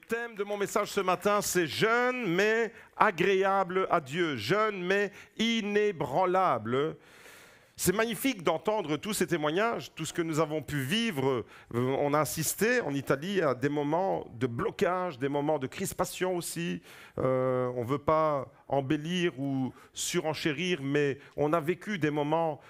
thème de mon message ce matin, c'est jeûne mais agréable à Dieu, jeûne mais inébranlable. C'est magnifique d'entendre tous ces témoignages, tout ce que nous avons pu vivre. On a assisté en Italie à des moments de blocage, des moments de crispation aussi. On ne veut pas embellir ou surenchérir, mais on a vécu des moments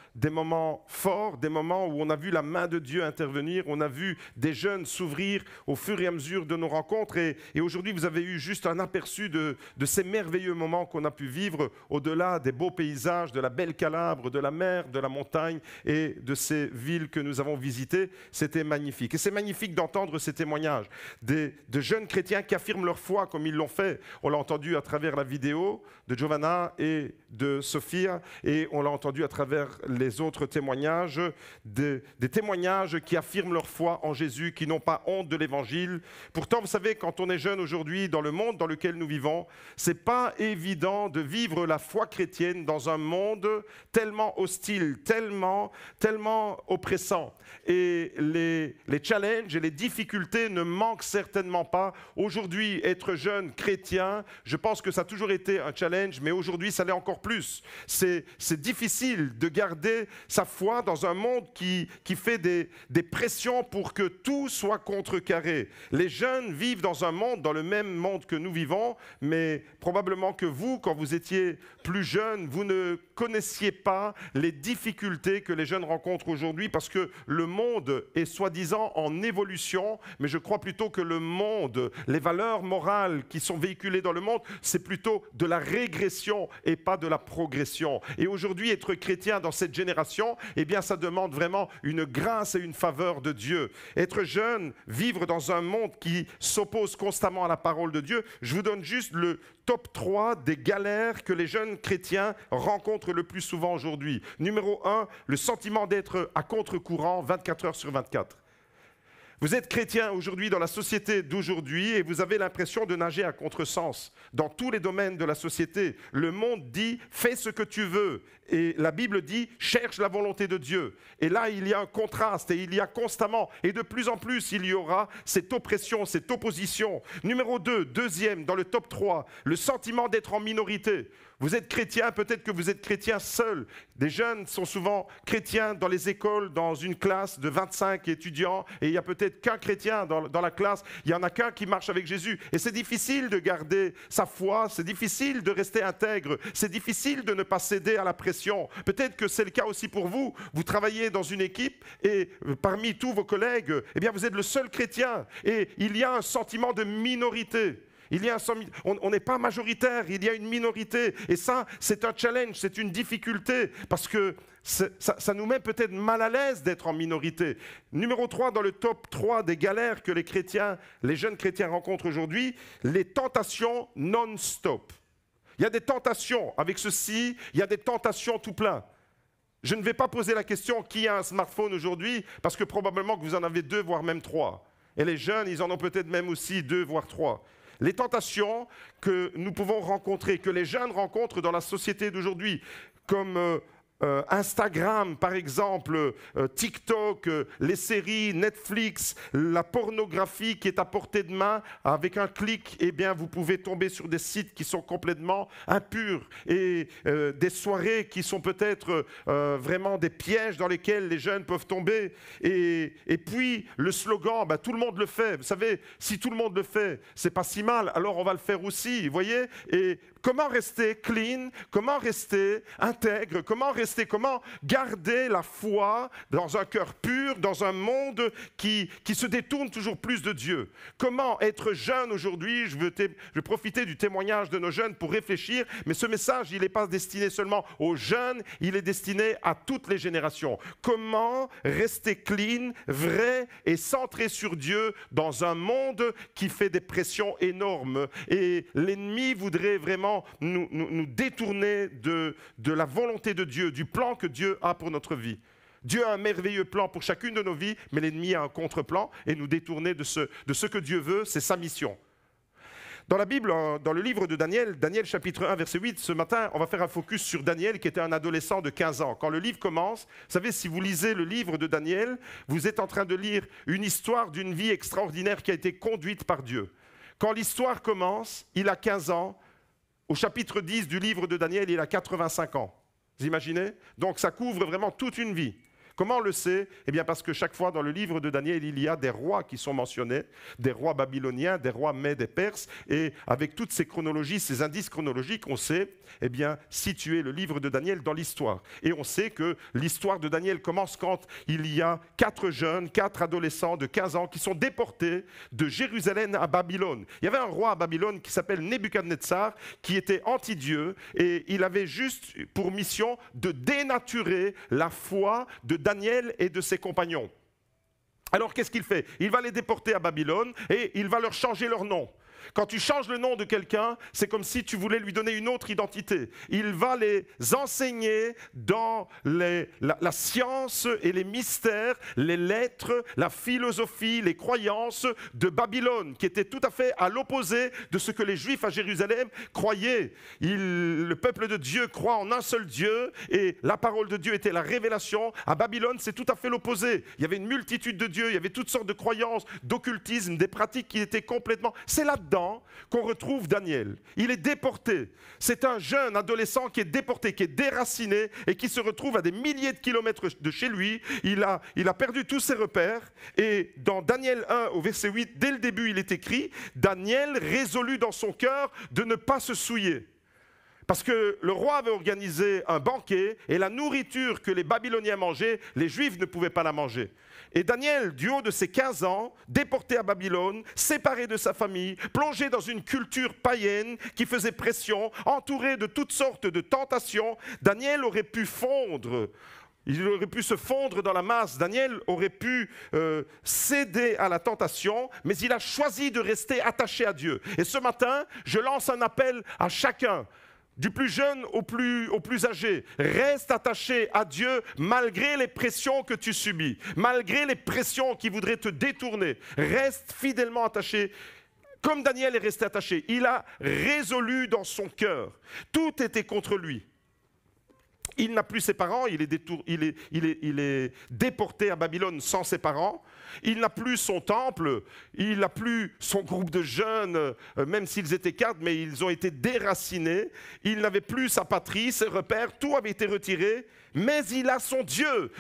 forts, des moments où on a vu la main de Dieu intervenir, on a vu des jeunes s'ouvrir au fur et à mesure de nos rencontres. Et aujourd'hui, vous avez eu juste un aperçu de ces merveilleux moments qu'on a pu vivre au-delà des beaux paysages, de la belle Calabre, de la mer, de la montagne et de ces villes que nous avons visitées. C'était magnifique. Et c'est magnifique d'entendre ces témoignages de jeunes chrétiens qui affirment leur foi comme ils l'ont fait. On l'a entendu à travers la vidéo de Giovanna et de Sophia, et on l'a entendu à travers les autres témoignages, des témoignages qui affirment leur foi en Jésus, qui n'ont pas honte de l'Évangile. Pourtant, vous savez, quand on est jeune aujourd'hui, dans le monde dans lequel nous vivons, c'est pas évident de vivre la foi chrétienne dans un monde tellement hostile, tellement oppressant. Et les challenges et les difficultés ne manquent certainement pas. Aujourd'hui, être jeune chrétien, je pense que ça a toujours été un challenge, mais aujourd'hui, ça l'est encore plus. C'est difficile de garder sa foi dans un monde qui fait des pressions pour que tout soit contrecarré. Les jeunes vivent dans un monde, dans le même monde que nous vivons, mais probablement que vous, quand vous étiez plus jeune, vous ne connaissiez pas les difficultés que les jeunes rencontrent aujourd'hui, parce que le monde est soi-disant en évolution, mais je crois plutôt que le monde, les valeurs morales qui sont véhiculées dans le monde, c'est plutôt de la régression et pas de la progression. Et aujourd'hui, être chrétien dans cette génération, eh bien, ça demande vraiment une grâce et une faveur de Dieu. Être jeune, vivre dans un monde qui s'oppose constamment à la parole de Dieu, je vous donne juste le top 3 des galères que les jeunes chrétiens rencontrent le plus souvent aujourd'hui. Numéro 1, le sentiment d'être à contre-courant 24 heures sur 24. Vous êtes chrétien aujourd'hui dans la société d'aujourd'hui et vous avez l'impression de nager à contresens dans tous les domaines de la société. Le monde dit « fais ce que tu veux » et la Bible dit « cherche la volonté de Dieu ». Et là, il y a un contraste et il y a constamment, et de plus en plus, il y aura cette oppression, cette opposition. Numéro 2, deuxième, dans le top 3, le sentiment d'être en minorité. Vous êtes chrétien, peut-être que vous êtes chrétien seul. Des jeunes sont souvent chrétiens dans les écoles, dans une classe de 25 étudiants, et il n'y a peut-être qu'un chrétien dans la classe, il n'y en a qu'un qui marche avec Jésus. Et c'est difficile de garder sa foi, c'est difficile de rester intègre, c'est difficile de ne pas céder à la pression. Peut-être que c'est le cas aussi pour vous. Vous travaillez dans une équipe, et parmi tous vos collègues, eh bien vous êtes le seul chrétien, et il y a un sentiment de minorité. On n'est pas majoritaire, il y a une minorité. Et ça, c'est un challenge, c'est une difficulté, parce que ça nous met peut-être mal à l'aise d'être en minorité. Numéro 3, dans le top 3 des galères que les jeunes chrétiens rencontrent aujourd'hui, les tentations non-stop. Il y a des tentations avec ceci, il y a des tentations tout plein. Je ne vais pas poser la question qui a un smartphone aujourd'hui, parce que probablement que vous en avez 2, voire même 3. Et les jeunes, ils en ont peut-être même aussi 2, voire 3. Les tentations que nous pouvons rencontrer, que les jeunes rencontrent dans la société d'aujourd'hui, comme Instagram par exemple, TikTok, les séries, Netflix, la pornographie qui est à portée de main, avec un clic, eh bien vous pouvez tomber sur des sites qui sont complètement impurs et des soirées qui sont peut-être vraiment des pièges dans lesquels les jeunes peuvent tomber. Et puis le slogan, tout le monde le fait. Vous savez, si tout le monde le fait, c'est pas si mal, alors on va le faire aussi, vous voyez. Et comment rester clean, comment rester intègre, comment garder la foi dans un cœur pur, dans un monde qui se détourne toujours plus de Dieu. Comment être jeune aujourd'hui, je veux profiter du témoignage de nos jeunes pour réfléchir, mais ce message, il n'est pas destiné seulement aux jeunes, il est destiné à toutes les générations. Comment rester clean, vrai et centré sur Dieu dans un monde qui fait des pressions énormes. Et l'ennemi voudrait vraiment nous détourner de la volonté de Dieu, du plan que Dieu a pour notre vie. Dieu a un merveilleux plan pour chacune de nos vies, mais l'ennemi a un contre-plan et nous détourner de ce que Dieu veut, c'est sa mission. Dans la Bible, dans le livre de Daniel, Daniel chapitre 1, verset 8, ce matin, on va faire un focus sur Daniel qui était un adolescent de 15 ans. Quand le livre commence, vous savez, si vous lisez le livre de Daniel, vous êtes en train de lire une histoire d'une vie extraordinaire qui a été conduite par Dieu. Quand l'histoire commence, il a 15 ans. Au chapitre 10 du livre de Daniel, il a 85 ans. Vous imaginez? Donc ça couvre vraiment toute une vie. Comment on le sait? Eh bien parce que chaque fois dans le livre de Daniel, il y a des rois qui sont mentionnés, des rois babyloniens, des rois mèdes et perses, et avec toutes ces chronologies, ces indices chronologiques, on sait eh bien, situer le livre de Daniel dans l'histoire. Et on sait que l'histoire de Daniel commence quand il y a 4 jeunes, 4 adolescents de 15 ans qui sont déportés de Jérusalem à Babylone. Il y avait un roi à Babylone qui s'appelle Nebuchadnezzar, qui était anti-Dieu, et il avait juste pour mission de dénaturer la foi de Daniel et de ses compagnons. Alors qu'est-ce qu'il fait? Il va les déporter à Babylone et il va leur changer leur nom. Quand tu changes le nom de quelqu'un, c'est comme si tu voulais lui donner une autre identité. Il va les enseigner dans la science et les mystères, les lettres, la philosophie, les croyances de Babylone, qui étaient tout à fait à l'opposé de ce que les Juifs à Jérusalem croyaient. Le peuple de Dieu croit en un seul Dieu et la parole de Dieu était la révélation. À Babylone, c'est tout à fait l'opposé. Il y avait une multitude de dieux, il y avait toutes sortes de croyances, d'occultisme, des pratiques qui étaient complètement... C'est là-dedans qu'on retrouve Daniel. Il est déporté. C'est un jeune adolescent qui est déporté, qui est déraciné et qui se retrouve à des milliers de kilomètres de chez lui. Il a perdu tous ses repères. Et dans Daniel 1 au verset 8, dès le début, il est écrit « Daniel résolut dans son cœur de ne pas se souiller ». Parce que le roi avait organisé un banquet et la nourriture que les Babyloniens mangeaient, les Juifs ne pouvaient pas la manger. Et Daniel, du haut de ses 15 ans, déporté à Babylone, séparé de sa famille, plongé dans une culture païenne qui faisait pression, entouré de toutes sortes de tentations, Daniel aurait pu fondre. Il aurait pu se fondre dans la masse. Daniel aurait pu céder à la tentation, mais il a choisi de rester attaché à Dieu. Et ce matin, je lance un appel à chacun. Du plus jeune au plus âgé, reste attaché à Dieu malgré les pressions que tu subis, malgré les pressions qui voudraient te détourner. Reste fidèlement attaché, comme Daniel est resté attaché. Il a résolu dans son cœur. Tout était contre lui. Il n'a plus ses parents, il est déporté à Babylone sans ses parents. Il n'a plus son temple, il n'a plus son groupe de jeunes, même s'ils étaient 4, mais ils ont été déracinés. Il n'avait plus sa patrie, ses repères, tout avait été retiré. Mais il a son Dieu,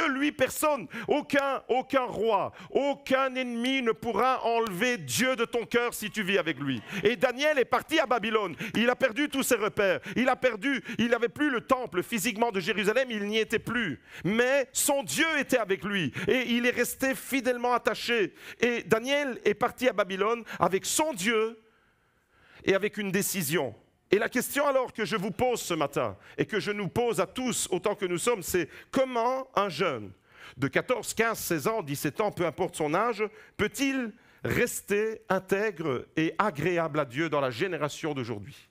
lui personne, aucun roi, aucun ennemi ne pourra enlever Dieu de ton cœur si tu vis avec lui. Et Daniel est parti à Babylone, il a perdu tous ses repères, il n'avait plus le temple physiquement de Jérusalem, il n'y était plus. Mais son Dieu était avec lui et il est resté fidèlement attaché. Et Daniel est parti à Babylone avec son Dieu et avec une décision. Et la question alors que je vous pose ce matin, et que je nous pose à tous autant que nous sommes, c'est comment un jeune de 14, 15, 16 ans, 17 ans, peu importe son âge, peut-il rester intègre et agréable à Dieu dans la génération d'aujourd'hui?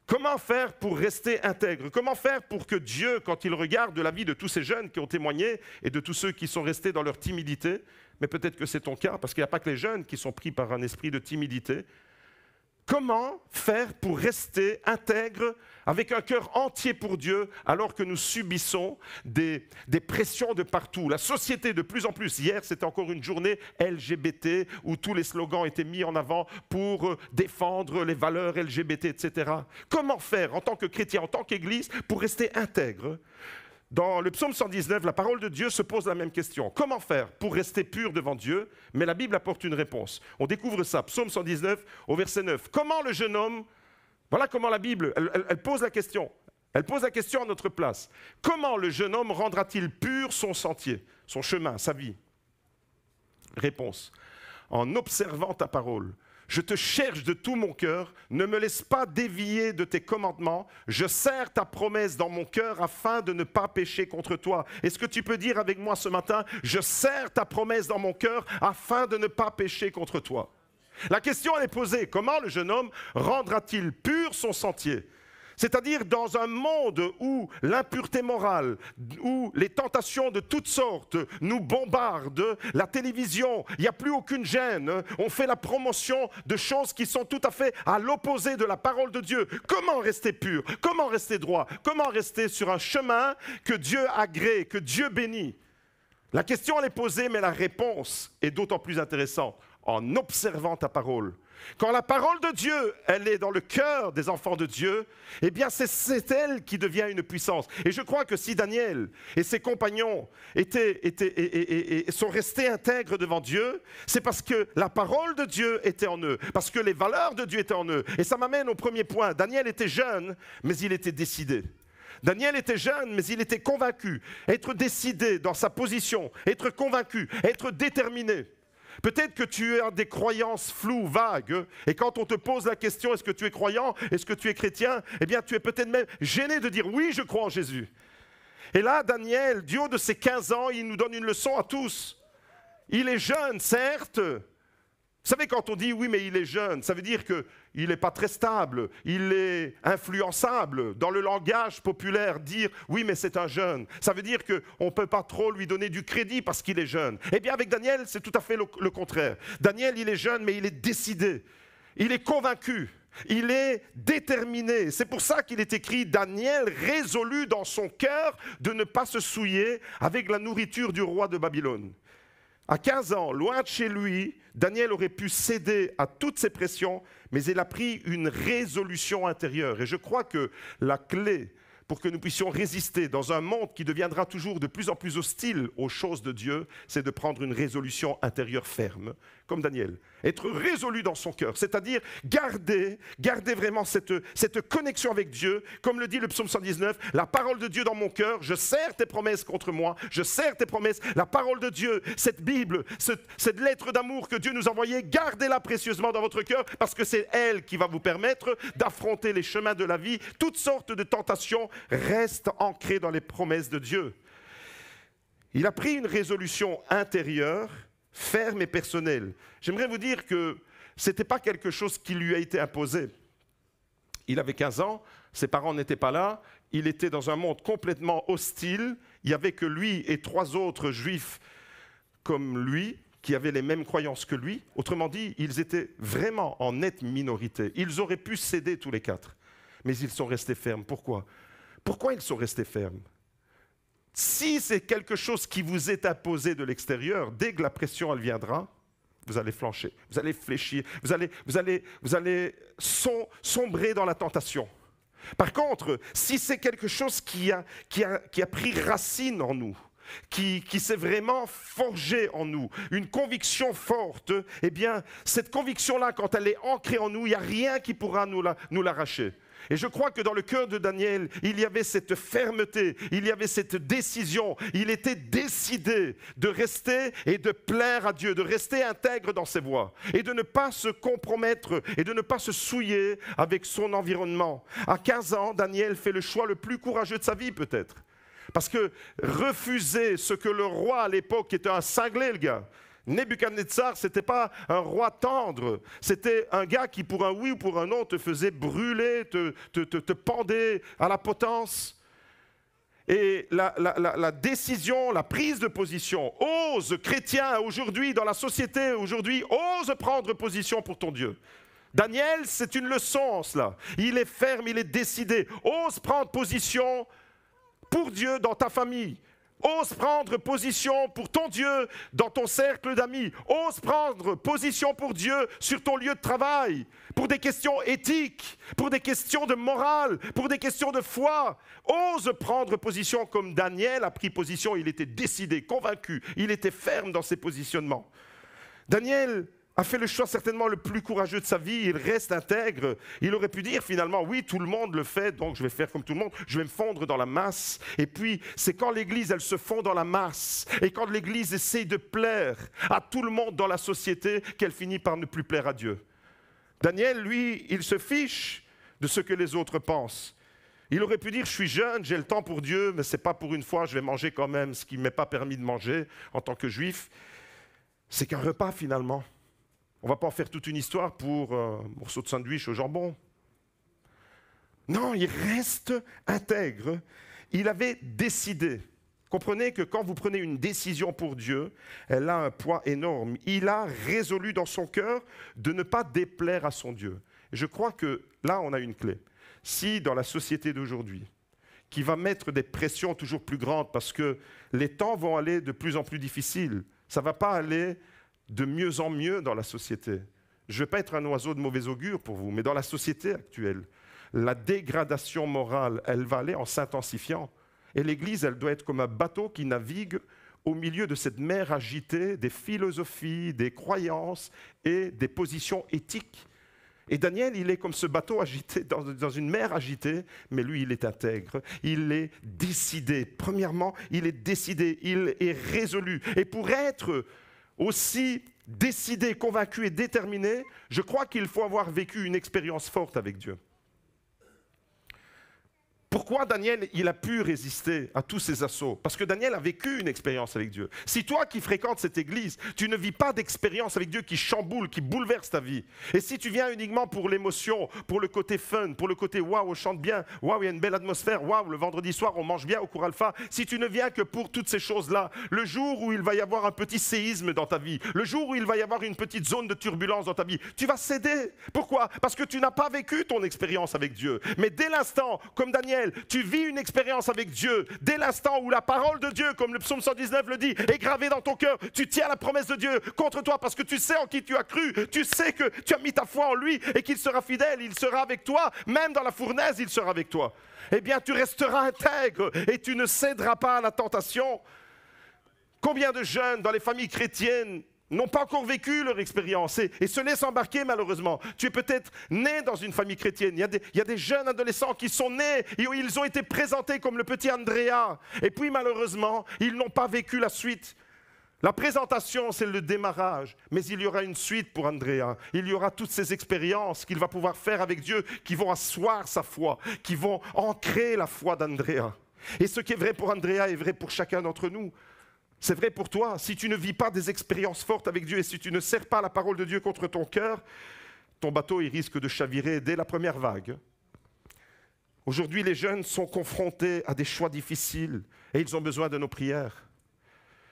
Comment faire pour rester intègre? Comment faire pour que Dieu, quand il regarde la vie de tous ces jeunes qui ont témoigné et de tous ceux qui sont restés dans leur timidité, mais peut-être que c'est ton cas, parce qu'il n'y a pas que les jeunes qui sont pris par un esprit de timidité, comment faire pour rester intègre avec un cœur entier pour Dieu alors que nous subissons des pressions de partout? La société de plus en plus, hier c'était encore une journée LGBT où tous les slogans étaient mis en avant pour défendre les valeurs LGBT, etc. Comment faire en tant que chrétien, en tant qu'Église pour rester intègre? Dans le psaume 119, la parole de Dieu se pose la même question. Comment faire pour rester pur devant Dieu? Mais la Bible apporte une réponse. On découvre ça, psaume 119 au verset 9. Comment le jeune homme, voilà comment la Bible, elle pose la question. Elle pose la question à notre place. Comment le jeune homme rendra-t-il pur son sentier, son chemin, sa vie? Réponse. En observant ta parole. Je te cherche de tout mon cœur, ne me laisse pas dévier de tes commandements, je serre ta promesse dans mon cœur afin de ne pas pécher contre toi. Est-ce que tu peux dire avec moi ce matin, je serre ta promesse dans mon cœur afin de ne pas pécher contre toi? La question elle est posée, comment le jeune homme rendra-t-il pur son sentier? C'est-à-dire dans un monde où l'impureté morale, où les tentations de toutes sortes nous bombardent, la télévision, il n'y a plus aucune gêne, on fait la promotion de choses qui sont tout à fait à l'opposé de la parole de Dieu. Comment rester pur? Comment rester droit? Comment rester sur un chemin que Dieu agrée, que Dieu bénit? La question elle est posée, mais la réponse est d'autant plus intéressante. en observant ta parole. Quand la parole de Dieu, elle est dans le cœur des enfants de Dieu, eh bien c'est elle qui devient une puissance. Et je crois que si Daniel et ses compagnons sont restés intègres devant Dieu, c'est parce que la parole de Dieu était en eux, parce que les valeurs de Dieu étaient en eux. Et ça m'amène au premier point. Daniel était jeune, mais il était décidé. Daniel était jeune, mais il était convaincu. Être décidé dans sa position, être convaincu, être déterminé. Peut-être que tu as des croyances floues, vagues, et quand on te pose la question, est-ce que tu es croyant, est-ce que tu es chrétien, eh bien tu es peut-être même gêné de dire oui, je crois en Jésus. Et là, Daniel, du haut de ses 15 ans, il nous donne une leçon à tous. Il est jeune, certes. Vous savez, quand on dit oui, mais il est jeune, ça veut dire qu'il n'est pas très stable, il est influençable. Dans le langage populaire, dire oui, mais c'est un jeune, ça veut dire qu'on ne peut pas trop lui donner du crédit parce qu'il est jeune. Eh bien, avec Daniel, c'est tout à fait le contraire. Daniel, il est jeune, mais il est décidé, il est convaincu, il est déterminé. C'est pour ça qu'il est écrit Daniel résolu dans son cœur de ne pas se souiller avec la nourriture du roi de Babylone. À 15 ans, loin de chez lui, Daniel aurait pu céder à toutes ces pressions, mais il a pris une résolution intérieure. Et je crois que la clé pour que nous puissions résister dans un monde qui deviendra toujours de plus en plus hostile aux choses de Dieu, c'est de prendre une résolution intérieure ferme, comme Daniel. Être résolu dans son cœur, c'est-à-dire garder vraiment cette connexion avec Dieu, comme le dit le psaume 119, la parole de Dieu dans mon cœur, je serre tes promesses contre moi, je serre tes promesses, la parole de Dieu, cette Bible, cette lettre d'amour que Dieu nous a envoyée, gardez-la précieusement dans votre cœur, parce que c'est elle qui va vous permettre d'affronter les chemins de la vie, toutes sortes de tentations restent ancrées dans les promesses de Dieu. Il a pris une résolution intérieure, ferme et personnelle. J'aimerais vous dire que ce n'était pas quelque chose qui lui a été imposé. Il avait 15 ans, ses parents n'étaient pas là, il était dans un monde complètement hostile, il n'y avait que lui et 3 autres juifs comme lui, qui avaient les mêmes croyances que lui. Autrement dit, ils étaient vraiment en nette minorité. Ils auraient pu céder tous les 4, mais ils sont restés fermes. Pourquoi ? Pourquoi ils sont restés fermes ? Si c'est quelque chose qui vous est imposé de l'extérieur, dès que la pression elle viendra, vous allez flancher, vous allez fléchir, vous allez sombrer dans la tentation. Par contre, si c'est quelque chose qui a pris racine en nous, qui s'est vraiment forgé en nous, une conviction forte, eh bien, cette conviction-là, quand elle est ancrée en nous, il n'y a rien qui pourra nous l'arracher. Et je crois que dans le cœur de Daniel, il y avait cette fermeté, il y avait cette décision. Il était décidé de rester et de plaire à Dieu, de rester intègre dans ses voies et de ne pas se compromettre et de ne pas se souiller avec son environnement. À 15 ans, Daniel fait le choix le plus courageux de sa vie peut-être. Parce que refuser ce que le roi à l'époque était un cinglé, le gars. Nebuchadnezzar, ce n'était pas un roi tendre, c'était un gars qui pour un oui ou pour un non te faisait brûler, te pendait à la potence. Et la décision, la prise de position, ose, chrétien aujourd'hui, dans la société aujourd'hui, ose prendre position pour ton Dieu. Daniel, c'est une leçon en cela. Il est ferme, il est décidé. Ose prendre position pour Dieu dans ta famille. Ose prendre position pour ton Dieu dans ton cercle d'amis. Ose prendre position pour Dieu sur ton lieu de travail, pour des questions éthiques, pour des questions de morale, pour des questions de foi. Ose prendre position comme Daniel a pris position. Il était décidé, convaincu, il était ferme dans ses positionnements. Daniel a fait le choix certainement le plus courageux de sa vie, il reste intègre. Il aurait pu dire finalement, oui, tout le monde le fait, donc je vais faire comme tout le monde, je vais me fondre dans la masse. Et puis, c'est quand l'Église, elle se fond dans la masse, et quand l'Église essaye de plaire à tout le monde dans la société, qu'elle finit par ne plus plaire à Dieu. Daniel, lui, il se fiche de ce que les autres pensent. Il aurait pu dire, je suis jeune, j'ai le temps pour Dieu, mais ce n'est pas pour une fois, je vais manger quand même ce qui ne m'est pas permis de manger en tant que juif. C'est qu'un repas finalement. On ne va pas en faire toute une histoire pour un morceau de sandwich au jambon. Non, il reste intègre. Il avait décidé. Comprenez que quand vous prenez une décision pour Dieu, elle a un poids énorme. Il a résolu dans son cœur de ne pas déplaire à son Dieu. Et je crois que là, on a une clé. Si dans la société d'aujourd'hui, qui va mettre des pressions toujours plus grandes parce que les temps vont aller de plus en plus difficiles, ça ne va pas aller de mieux en mieux dans la société. Je ne vais pas être un oiseau de mauvais augure pour vous, mais dans la société actuelle, la dégradation morale, elle va aller en s'intensifiant. Et l'Église, elle doit être comme un bateau qui navigue au milieu de cette mer agitée des philosophies, des croyances et des positions éthiques. Et Daniel, il est comme ce bateau agité, dans une mer agitée, mais lui, il est intègre, il est décidé. Premièrement, il est décidé, il est résolu. Et pour être aussi décidé, convaincu et déterminé, je crois qu'il faut avoir vécu une expérience forte avec Dieu. Pourquoi Daniel, il a pu résister à tous ces assauts? Parce que Daniel a vécu une expérience avec Dieu. Si toi qui fréquentes cette église, tu ne vis pas d'expérience avec Dieu qui chamboule, qui bouleverse ta vie, et si tu viens uniquement pour l'émotion, pour le côté fun, pour le côté waouh, on chante bien, waouh, il y a une belle atmosphère, waouh, le vendredi soir, on mange bien au cours alpha, si tu ne viens que pour toutes ces choses-là, le jour où il va y avoir un petit séisme dans ta vie, le jour où il va y avoir une petite zone de turbulence dans ta vie, tu vas céder. Pourquoi? Parce que tu n'as pas vécu ton expérience avec Dieu. Mais dès l'instant, comme Daniel, tu vis une expérience avec Dieu, dès l'instant où la parole de Dieu, comme le psaume 119 le dit, est gravée dans ton cœur, tu tiens la promesse de Dieu contre toi parce que tu sais en qui tu as cru, tu sais que tu as mis ta foi en lui et qu'il sera fidèle, il sera avec toi, même dans la fournaise, il sera avec toi. Eh bien, tu resteras intègre et tu ne céderas pas à la tentation. Combien de jeunes dans les familles chrétiennes n'ont pas encore vécu leur expérience et se laissent embarquer malheureusement. Tu es peut-être né dans une famille chrétienne. Il y a des jeunes adolescents qui sont nés et où ils ont été présentés comme le petit Andrea. Et puis malheureusement, ils n'ont pas vécu la suite. La présentation, c'est le démarrage. Mais il y aura une suite pour Andrea. Il y aura toutes ces expériences qu'il va pouvoir faire avec Dieu qui vont asseoir sa foi, qui vont ancrer la foi d'Andrea. Et ce qui est vrai pour Andrea est vrai pour chacun d'entre nous. C'est vrai pour toi, si tu ne vis pas des expériences fortes avec Dieu et si tu ne serres pas la parole de Dieu contre ton cœur, ton bateau il risque de chavirer dès la première vague. Aujourd'hui, les jeunes sont confrontés à des choix difficiles et ils ont besoin de nos prières.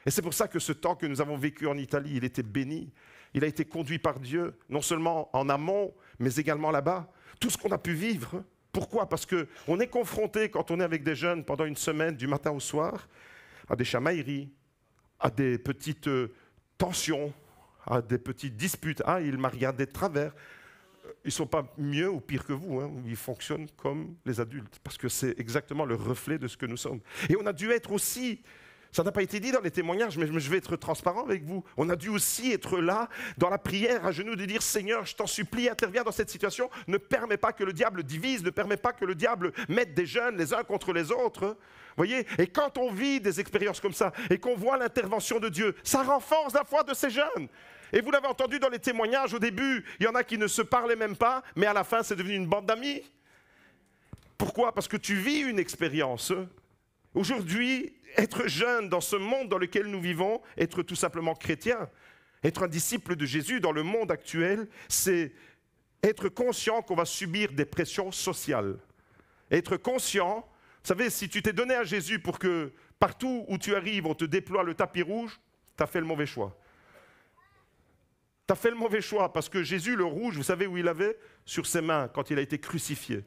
Et c'est pour ça que ce temps que nous avons vécu en Italie, il était béni. Il a été conduit par Dieu, non seulement en amont, mais également là-bas. Tout ce qu'on a pu vivre. Pourquoi? Parce qu'on est confronté, quand on est avec des jeunes pendant une semaine, du matin au soir, à des chamailleries, à des petites tensions, à des petites disputes. Ah, il m'a regardé de travers. Ils ne sont pas mieux ou pire que vous, hein. Ils fonctionnent comme les adultes, parce que c'est exactement le reflet de ce que nous sommes. Et on a dû être aussi, ça n'a pas été dit dans les témoignages, mais je vais être transparent avec vous, on a dû aussi être là, dans la prière, à genoux, de dire « Seigneur, je t'en supplie, interviens dans cette situation, ne permets pas que le diable divise, ne permets pas que le diable mette des jeunes les uns contre les autres. » Voyez, et quand on vit des expériences comme ça et qu'on voit l'intervention de Dieu, ça renforce la foi de ces jeunes. Et vous l'avez entendu dans les témoignages, au début, il y en a qui ne se parlaient même pas, mais à la fin, c'est devenu une bande d'amis. Pourquoi? Parce que tu vis une expérience. Aujourd'hui, être jeune dans ce monde dans lequel nous vivons, être tout simplement chrétien, être un disciple de Jésus dans le monde actuel, c'est être conscient qu'on va subir des pressions sociales. Être conscient. Vous savez, si tu t'es donné à Jésus pour que partout où tu arrives, on te déploie le tapis rouge, tu as fait le mauvais choix. Tu as fait le mauvais choix parce que Jésus, le rouge, vous savez où il avait? Sur ses mains, quand il a été crucifié.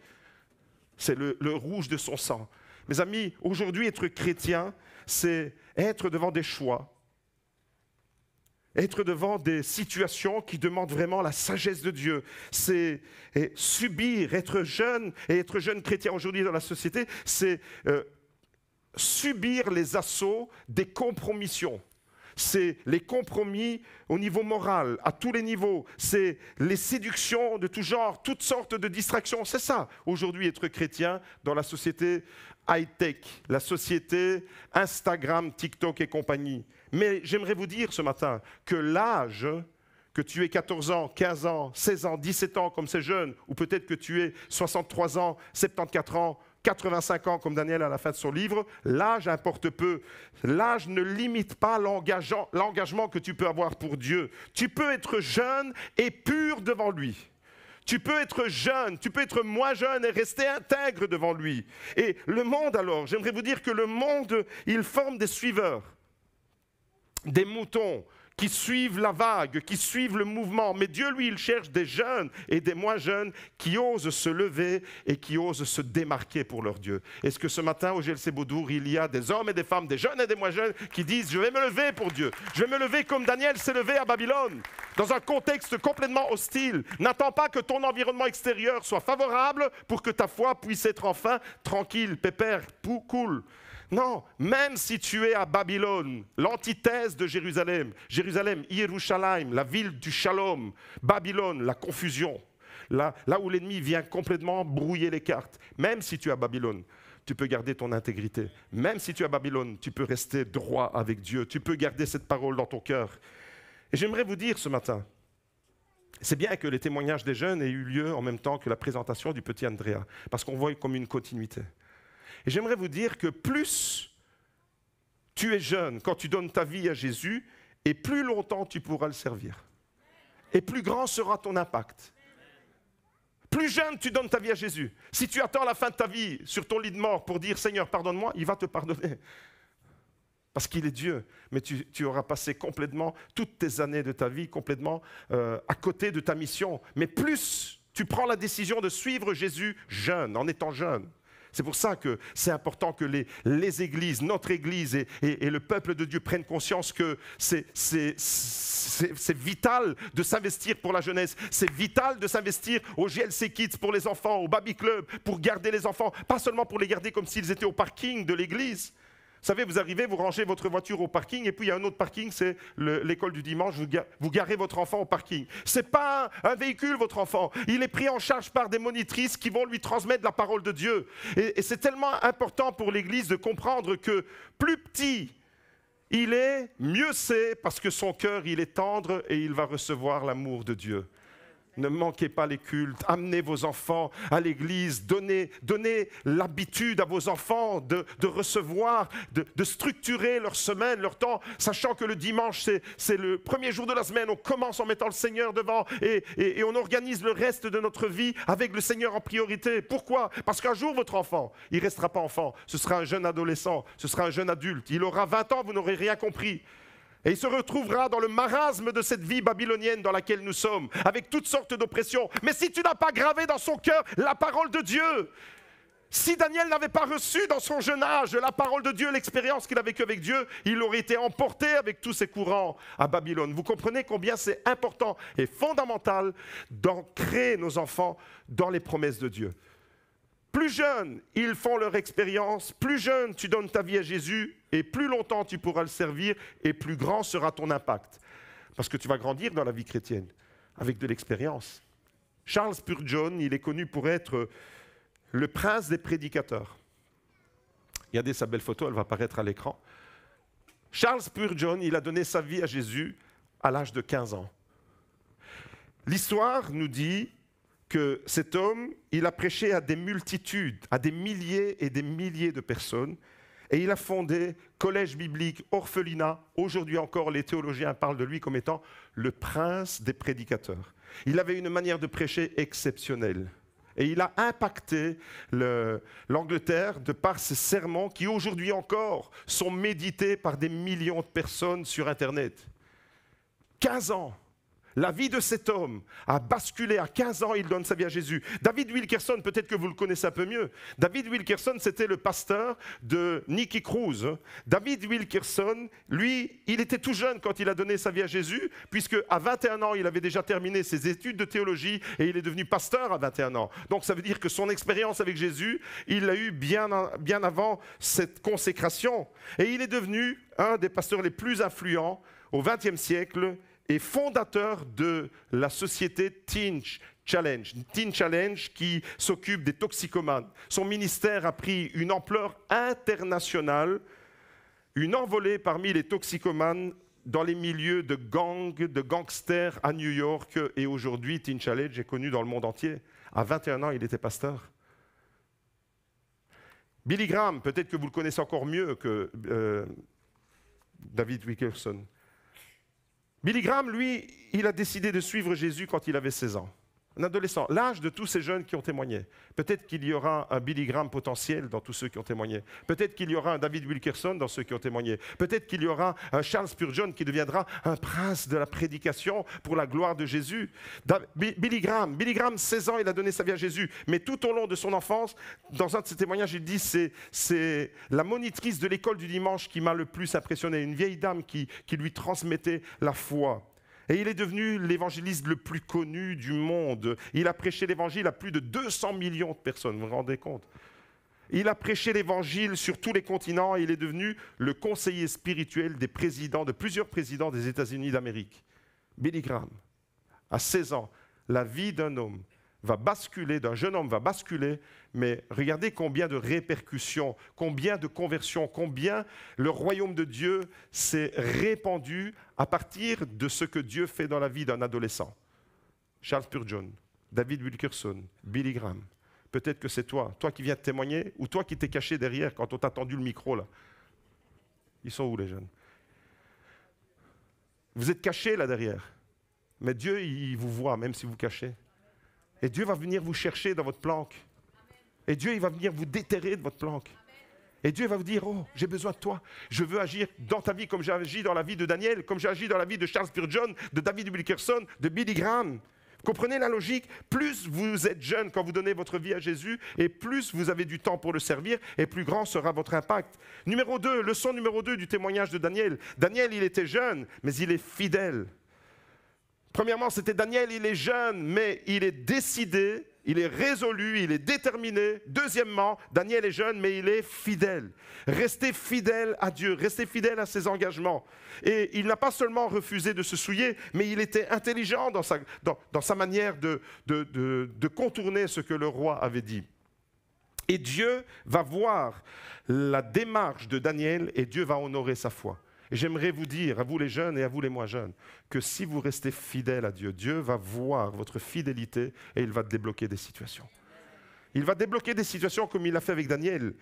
C'est le rouge de son sang. Mes amis, aujourd'hui, être chrétien, c'est être devant des choix. Être devant des situations qui demandent vraiment la sagesse de Dieu, c'est subir, être jeune et être jeune chrétien aujourd'hui dans la société, c'est subir les assauts des compromissions. C'est les compromis au niveau moral, à tous les niveaux. C'est les séductions de tout genre, toutes sortes de distractions. C'est ça, aujourd'hui, être chrétien dans la société high-tech, la société Instagram, TikTok et compagnie. Mais j'aimerais vous dire ce matin que l'âge, que tu aies 14 ans, 15 ans, 16 ans, 17 ans comme ces jeunes, ou peut-être que tu aies 63 ans, 74 ans, 85 ans comme Daniel à la fin de son livre, l'âge importe peu. L'âge ne limite pas l'engagement que tu peux avoir pour Dieu. Tu peux être jeune et pur devant lui. Tu peux être jeune, tu peux être moins jeune et rester intègre devant lui. Et le monde alors, j'aimerais vous dire que le monde, il forme des suiveurs, des moutons qui suivent la vague, qui suivent le mouvement. Mais Dieu, lui, il cherche des jeunes et des moins jeunes qui osent se lever et qui osent se démarquer pour leur Dieu. Est-ce que ce matin, au GLC Baudour, il y a des hommes et des femmes, des jeunes et des moins jeunes, qui disent « Je vais me lever pour Dieu. Je vais me lever comme Daniel s'est levé à Babylone, dans un contexte complètement hostile. N'attends pas que ton environnement extérieur soit favorable pour que ta foi puisse être enfin tranquille, pépère, cool. » Non, même si tu es à Babylone, l'antithèse de Jérusalem, Jérusalem, Yerushalayim, la ville du shalom, Babylone, la confusion, là où l'ennemi vient complètement brouiller les cartes. Même si tu es à Babylone, tu peux garder ton intégrité. Même si tu es à Babylone, tu peux rester droit avec Dieu. Tu peux garder cette parole dans ton cœur. Et j'aimerais vous dire ce matin, c'est bien que les témoignages des jeunes aient eu lieu en même temps que la présentation du petit Andrea, parce qu'on voit comme une continuité. Et j'aimerais vous dire que plus tu es jeune quand tu donnes ta vie à Jésus, et plus longtemps tu pourras le servir. Et plus grand sera ton impact. Plus jeune tu donnes ta vie à Jésus. Si tu attends la fin de ta vie sur ton lit de mort pour dire « Seigneur, pardonne-moi », il va te pardonner. Parce qu'il est Dieu. Mais tu auras passé complètement toutes tes années de ta vie, complètement à côté de ta mission. Mais plus tu prends la décision de suivre Jésus jeune, en étant jeune. C'est pour ça que c'est important que les églises, notre église et le peuple de Dieu prennent conscience que c'est vital de s'investir pour la jeunesse. C'est vital de s'investir au GLC Kids pour les enfants, au Baby Club, pour garder les enfants. Pas seulement pour les garder comme s'ils étaient au parking de l'église. Vous savez, vous arrivez, vous rangez votre voiture au parking et puis il y a un autre parking, c'est l'école du dimanche, vous garez votre enfant au parking. Ce n'est pas un véhicule, votre enfant. Il est pris en charge par des monitrices qui vont lui transmettre la parole de Dieu. Et c'est tellement important pour l'Église de comprendre que plus petit il est, mieux c'est, parce que son cœur, il est tendre et il va recevoir l'amour de Dieu. Ne manquez pas les cultes, amenez vos enfants à l'église, donnez l'habitude à vos enfants de recevoir, de structurer leur semaine, leur temps, sachant que le dimanche, c'est le premier jour de la semaine, on commence en mettant le Seigneur devant et on organise le reste de notre vie avec le Seigneur en priorité. Pourquoi? Parce qu'un jour, votre enfant, il ne restera pas enfant, ce sera un jeune adolescent, ce sera un jeune adulte, il aura 20 ans, vous n'aurez rien compris. Et il se retrouvera dans le marasme de cette vie babylonienne dans laquelle nous sommes, avec toutes sortes d'oppressions. Mais si tu n'as pas gravé dans son cœur la parole de Dieu, si Daniel n'avait pas reçu dans son jeune âge la parole de Dieu, l'expérience qu'il a vécue avec Dieu, il aurait été emporté avec tous ces courants à Babylone. Vous comprenez combien c'est important et fondamental d'ancrer nos enfants dans les promesses de Dieu. Plus jeunes, ils font leur expérience, plus jeune, tu donnes ta vie à Jésus, et plus longtemps tu pourras le servir, et plus grand sera ton impact. Parce que tu vas grandir dans la vie chrétienne, avec de l'expérience. Charles Spurgeon, il est connu pour être le prince des prédicateurs. Regardez sa belle photo, elle va apparaître à l'écran. Charles Spurgeon, il a donné sa vie à Jésus à l'âge de 15 ans. L'histoire nous dit que cet homme, il a prêché à des multitudes, à des milliers et des milliers de personnes, et il a fondé collège biblique, orphelinat. Aujourd'hui encore, les théologiens parlent de lui comme étant le prince des prédicateurs. Il avait une manière de prêcher exceptionnelle. Et il a impacté l'Angleterre de par ses sermons qui aujourd'hui encore sont médités par des millions de personnes sur Internet. 15 ans. La vie de cet homme a basculé. À 15 ans, il donne sa vie à Jésus. David Wilkerson, peut-être que vous le connaissez un peu mieux. David Wilkerson, c'était le pasteur de Nicky Cruz. David Wilkerson, lui, il était tout jeune quand il a donné sa vie à Jésus, puisque à 21 ans, il avait déjà terminé ses études de théologie et il est devenu pasteur à 21 ans. Donc ça veut dire que son expérience avec Jésus, il l'a eu bien avant cette consécration. Et il est devenu un des pasteurs les plus influents au XXe siècle, et fondateur de la société Teen Challenge qui s'occupe des toxicomanes. Son ministère a pris une ampleur internationale, une envolée parmi les toxicomanes dans les milieux de gangs, de gangsters à New York. Et aujourd'hui, Teen Challenge est connu dans le monde entier. À 21 ans, il était pasteur. Billy Graham, peut-être que vous le connaissez encore mieux que David Wilkerson. Billy Graham, lui, il a décidé de suivre Jésus quand il avait 16 ans. Un adolescent, l'âge de tous ces jeunes qui ont témoigné. Peut-être qu'il y aura un Billy Graham potentiel dans tous ceux qui ont témoigné. Peut-être qu'il y aura un David Wilkerson dans ceux qui ont témoigné. Peut-être qu'il y aura un Charles Spurgeon qui deviendra un prince de la prédication pour la gloire de Jésus. Billy Graham, 16 ans, il a donné sa vie à Jésus. Mais tout au long de son enfance, dans un de ses témoignages, il dit c'est la monitrice de l'école du dimanche qui m'a le plus impressionné. Une vieille dame qui lui transmettait la foi. Et il est devenu l'évangéliste le plus connu du monde. Il a prêché l'évangile à plus de 200 millions de personnes, vous vous rendez compte? Il a prêché l'évangile sur tous les continents et il est devenu le conseiller spirituel des présidents, de plusieurs présidents des États-Unis d'Amérique. Billy Graham, à 16 ans, la vie d'un homme va basculer, d'un jeune homme va basculer, mais regardez combien de répercussions, combien de conversions, combien le royaume de Dieu s'est répandu à partir de ce que Dieu fait dans la vie d'un adolescent. Charles Spurgeon, David Wilkerson, Billy Graham. Peut-être que c'est toi qui viens de témoigner, ou toi qui t'es caché derrière quand on t'a tendu le micro là. Ils sont où les jeunes? Vous êtes cachés là derrière, mais Dieu il vous voit même si vous cachez. Et Dieu va venir vous chercher dans votre planque. Et Dieu il va venir vous déterrer de votre planque. Et Dieu va vous dire, oh, j'ai besoin de toi. Je veux agir dans ta vie comme j'ai agi dans la vie de Daniel, comme j'ai agi dans la vie de Charles Spurgeon, de David Wilkerson, de Billy Graham. Vous comprenez la logique? Plus vous êtes jeune quand vous donnez votre vie à Jésus, et plus vous avez du temps pour le servir, et plus grand sera votre impact. Numéro 2, leçon numéro 2 du témoignage de Daniel. Daniel, il était jeune, mais il est fidèle. Premièrement, c'était Daniel, il est jeune, mais il est décidé, il est résolu, il est déterminé. Deuxièmement, Daniel est jeune, mais il est fidèle. Restez fidèle à Dieu, restez fidèle à ses engagements. Et il n'a pas seulement refusé de se souiller, mais il était intelligent dans sa manière de contourner ce que le roi avait dit. Et Dieu va voir la démarche de Daniel et Dieu va honorer sa foi. Et j'aimerais vous dire, à vous les jeunes et à vous les moins jeunes, que si vous restez fidèles à Dieu, Dieu va voir votre fidélité et il va débloquer des situations. Il va débloquer des situations comme il l'a fait avec Daniel.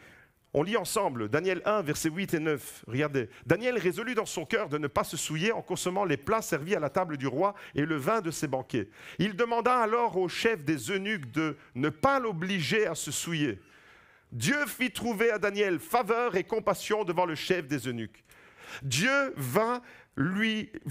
On lit ensemble, Daniel 1, versets 8 et 9. Regardez. Daniel résolut dans son cœur de ne pas se souiller en consommant les plats servis à la table du roi et le vin de ses banquets. Il demanda alors au chef des eunuques de ne pas l'obliger à se souiller. Dieu fit trouver à Daniel faveur et compassion devant le chef des eunuques. Dieu va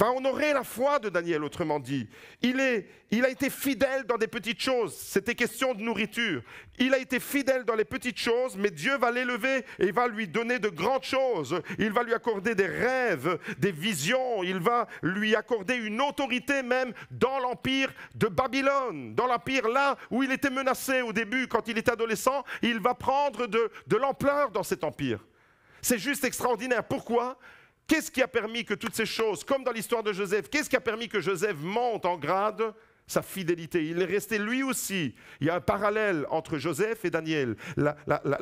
honorer la foi de Daniel, autrement dit. Il a été fidèle dans des petites choses. C'était question de nourriture. Il a été fidèle dans les petites choses, mais Dieu va l'élever et va lui donner de grandes choses. Il va lui accorder des rêves, des visions. Il va lui accorder une autorité même dans l'empire de Babylone. Dans l'empire là où il était menacé au début, quand il était adolescent, il va prendre de l'ampleur dans cet empire. C'est juste extraordinaire. Pourquoi ? Qu'est-ce qui a permis que toutes ces choses, comme dans l'histoire de Joseph, qu'est-ce qui a permis que Joseph monte en grade? Sa fidélité. Il est resté lui aussi. Il y a un parallèle entre Joseph et Daniel.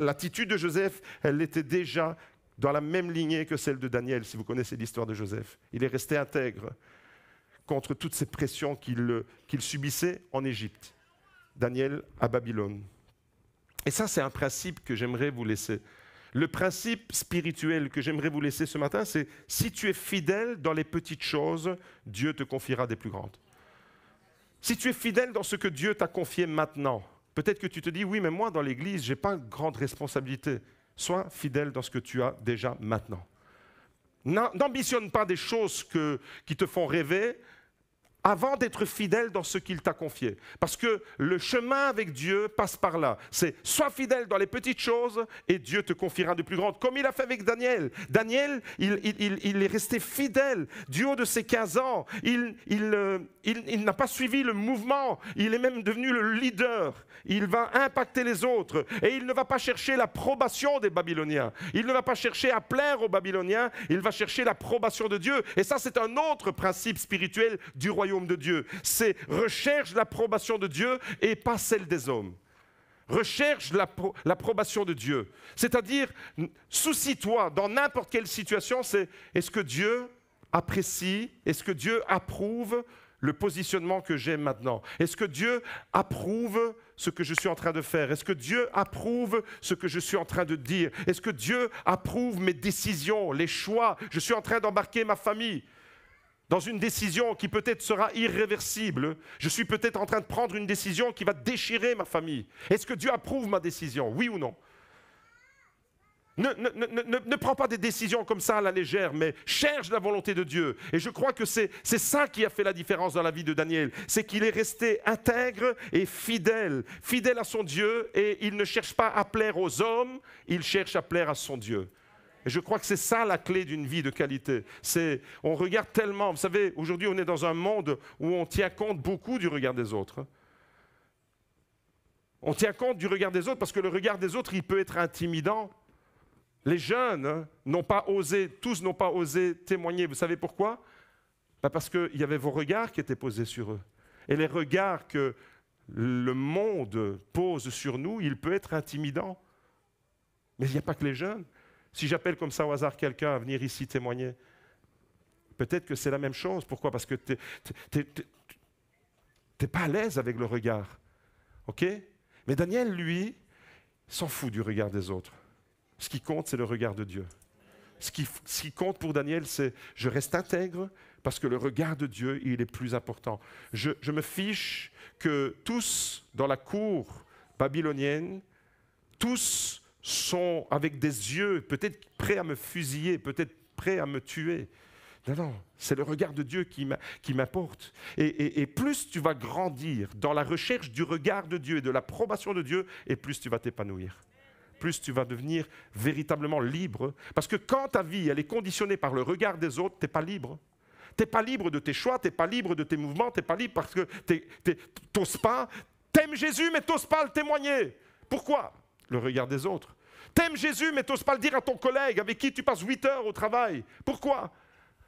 L'attitude de Joseph, elle était déjà dans la même lignée que celle de Daniel, si vous connaissez l'histoire de Joseph. Il est resté intègre contre toutes ces pressions qu'il subissait en Égypte. Daniel à Babylone. Et ça, c'est un principe que j'aimerais vous laisser. Le principe spirituel que j'aimerais vous laisser ce matin, c'est si tu es fidèle dans les petites choses, Dieu te confiera des plus grandes. Si tu es fidèle dans ce que Dieu t'a confié maintenant, peut-être que tu te dis, oui, mais moi, dans l'Église, je n'ai pas une grande responsabilité. Sois fidèle dans ce que tu as déjà maintenant. N'ambitionne pas des choses qui te font rêver, avant d'être fidèle dans ce qu'il t'a confié. Parce que le chemin avec Dieu passe par là. C'est sois fidèle dans les petites choses et Dieu te confiera de plus grandes. Comme il a fait avec Daniel. Daniel, il est resté fidèle du haut de ses 15 ans. Il n'a pas suivi le mouvement. Il est même devenu le leader. Il va impacter les autres. Et il ne va pas chercher l'approbation des Babyloniens. Il ne va pas chercher à plaire aux Babyloniens. Il va chercher l'approbation de Dieu. Et ça, c'est un autre principe spirituel du royaume de Dieu. C'est recherche l'approbation de Dieu et pas celle des hommes. Recherche l'approbation de Dieu. C'est-à-dire, soucie-toi dans n'importe quelle situation, c'est est-ce que Dieu apprécie, est-ce que Dieu approuve le positionnement que j'ai maintenant? Est-ce que Dieu approuve ce que je suis en train de faire? Est-ce que Dieu approuve ce que je suis en train de dire? Est-ce que Dieu approuve mes décisions, les choix? Je suis en train d'embarquer ma famille. dans une décision qui peut-être sera irréversible. Je suis peut-être en train de prendre une décision qui va déchirer ma famille. Est-ce que Dieu approuve ma décision? Oui ou non? Ne prends pas des décisions comme ça à la légère, mais cherche la volonté de Dieu. Et je crois que c'est ça qui a fait la différence dans la vie de Daniel. C'est qu'il est resté intègre et fidèle à son Dieu, et il ne cherche pas à plaire aux hommes, il cherche à plaire à son Dieu. Et je crois que c'est ça la clé d'une vie de qualité. On regarde tellement, vous savez, aujourd'hui on est dans un monde où on tient compte beaucoup du regard des autres. On tient compte du regard des autres parce que le regard des autres, il peut être intimidant. Les jeunes tous n'ont pas osé témoigner. Vous savez pourquoi? Parce qu'il y avait vos regards qui étaient posés sur eux. Et les regards que le monde pose sur nous, il peut être intimidant. Mais il n'y a pas que les jeunes. Si j'appelle comme ça au hasard quelqu'un à venir ici témoigner, peut-être que c'est la même chose. Pourquoi? Parce que tu n'es pas à l'aise avec le regard. OK? Mais Daniel, lui, s'en fout du regard des autres. Ce qui compte, c'est le regard de Dieu. Ce qui compte pour Daniel, c'est je reste intègre parce que le regard de Dieu, il est plus important. Je me fiche que tous dans la cour babylonienne, tous sont avec des yeux peut-être prêts à me fusiller, peut-être prêts à me tuer. Non, c'est le regard de Dieu qui m'apporte. Et plus tu vas grandir dans la recherche du regard de Dieu et de l'approbation de Dieu, et plus tu vas t'épanouir. Plus tu vas devenir véritablement libre. Parce que quand ta vie elle est conditionnée par le regard des autres, tu n'es pas libre. Tu n'es pas libre de tes choix, tu n'es pas libre de tes mouvements, tu n'es pas libre parce que tu n'oses pas. Tu aimes Jésus, mais tu n'oses pas le témoigner. Pourquoi? Le regard des autres. Tu aimes Jésus, mais tu n'oses pas le dire à ton collègue avec qui tu passes 8 heures au travail. Pourquoi?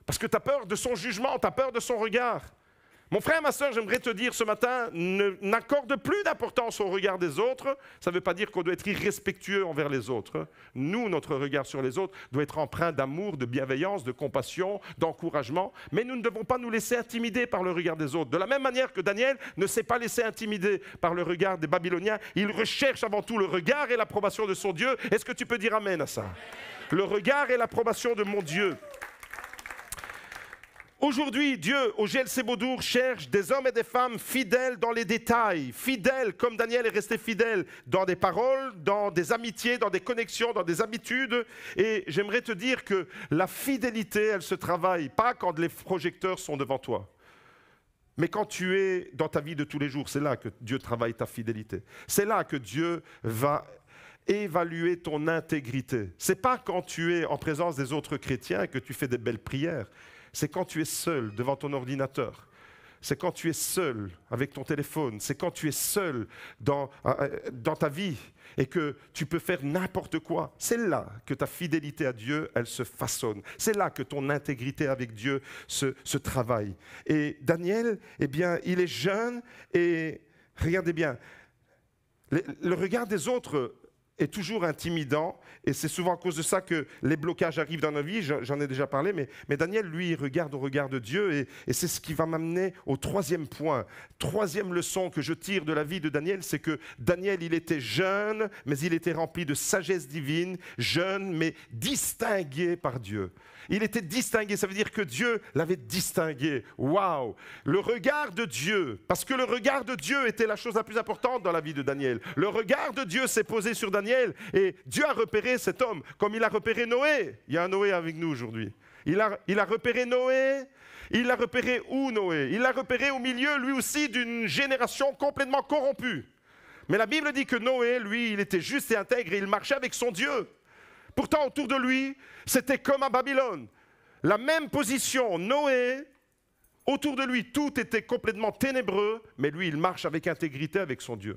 Parce que tu as peur de son jugement, tu as peur de son regard. Mon frère, ma soeur, j'aimerais te dire ce matin, n'accorde plus d'importance au regard des autres. Ça ne veut pas dire qu'on doit être irrespectueux envers les autres. Nous, notre regard sur les autres doit être empreint d'amour, de bienveillance, de compassion, d'encouragement. Mais nous ne devons pas nous laisser intimider par le regard des autres. De la même manière que Daniel ne s'est pas laissé intimider par le regard des Babyloniens, il recherche avant tout le regard et l'approbation de son Dieu. Est-ce que tu peux dire amen à ça? Le regard et l'approbation de mon Dieu. Aujourd'hui, Dieu, au GLC Beaudour, cherche des hommes et des femmes fidèles dans les détails, fidèles comme Daniel est resté fidèle dans des paroles, dans des amitiés, dans des connexions, dans des habitudes. Et j'aimerais te dire que la fidélité, elle se travaille pas quand les projecteurs sont devant toi. Mais quand tu es dans ta vie de tous les jours, c'est là que Dieu travaille ta fidélité. C'est là que Dieu va évaluer ton intégrité. Ce n'est pas quand tu es en présence des autres chrétiens que tu fais des belles prières. C'est quand tu es seul devant ton ordinateur. C'est quand tu es seul avec ton téléphone. C'est quand tu es seul dans ta vie et que tu peux faire n'importe quoi. C'est là que ta fidélité à Dieu, elle se façonne. C'est là que ton intégrité avec Dieu se travaille. Et Daniel, eh bien, il est jeune et regardez bien, le regard des autres est toujours intimidant, et c'est souvent à cause de ça que les blocages arrivent dans nos vies, j'en ai déjà parlé, mais Daniel, lui, il regarde au regard de Dieu, et c'est ce qui va m'amener au troisième point. Troisième leçon que je tire de la vie de Daniel, c'est que Daniel, il était jeune, mais il était rempli de sagesse divine, jeune, mais distingué par Dieu. Il était distingué, ça veut dire que Dieu l'avait distingué. Waouh! Le regard de Dieu, parce que le regard de Dieu était la chose la plus importante dans la vie de Daniel. Le regard de Dieu s'est posé sur Daniel et Dieu a repéré cet homme comme il a repéré Noé. Il y a un Noé avec nous aujourd'hui. Il a repéré Noé. Il l'a repéré où, Noé? Il l'a repéré au milieu, lui aussi, d'une génération complètement corrompue. Mais la Bible dit que Noé, lui, il était juste et intègre et il marchait avec son Dieu. Pourtant, autour de lui, c'était comme à Babylone. La même position, Noé, autour de lui, tout était complètement ténébreux, mais lui, il marche avec intégrité avec son Dieu.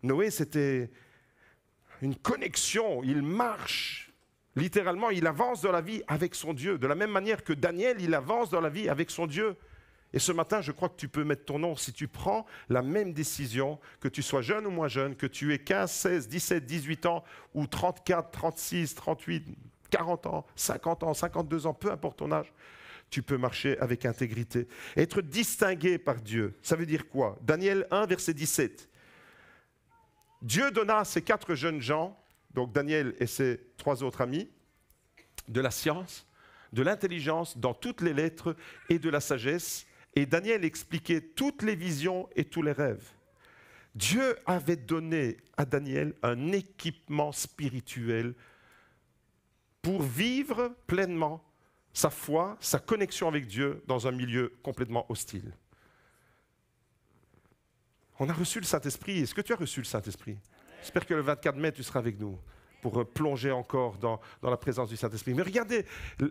Noé, c'était une connexion, il marche. Littéralement, il avance dans la vie avec son Dieu. De la même manière que Daniel, il avance dans la vie avec son Dieu. Et ce matin, je crois que tu peux mettre ton nom si tu prends la même décision, que tu sois jeune ou moins jeune, que tu aies 15, 16, 17, 18 ans, ou 34, 36, 38, 40 ans, 50 ans, 52 ans, peu importe ton âge, tu peux marcher avec intégrité. Être distingué par Dieu, ça veut dire quoi? Daniel 1, verset 17. Dieu donna à ces 4 jeunes gens, donc Daniel et ses 3 autres amis, de la science, de l'intelligence dans toutes les lettres et de la sagesse. Et Daniel expliquait toutes les visions et tous les rêves. Dieu avait donné à Daniel un équipement spirituel pour vivre pleinement sa foi, sa connexion avec Dieu dans un milieu complètement hostile. On a reçu le Saint-Esprit. Est-ce que tu as reçu le Saint-Esprit? J'espère que le 24 mai, tu seras avec nous pour plonger encore dans la présence du Saint-Esprit. Mais regardez,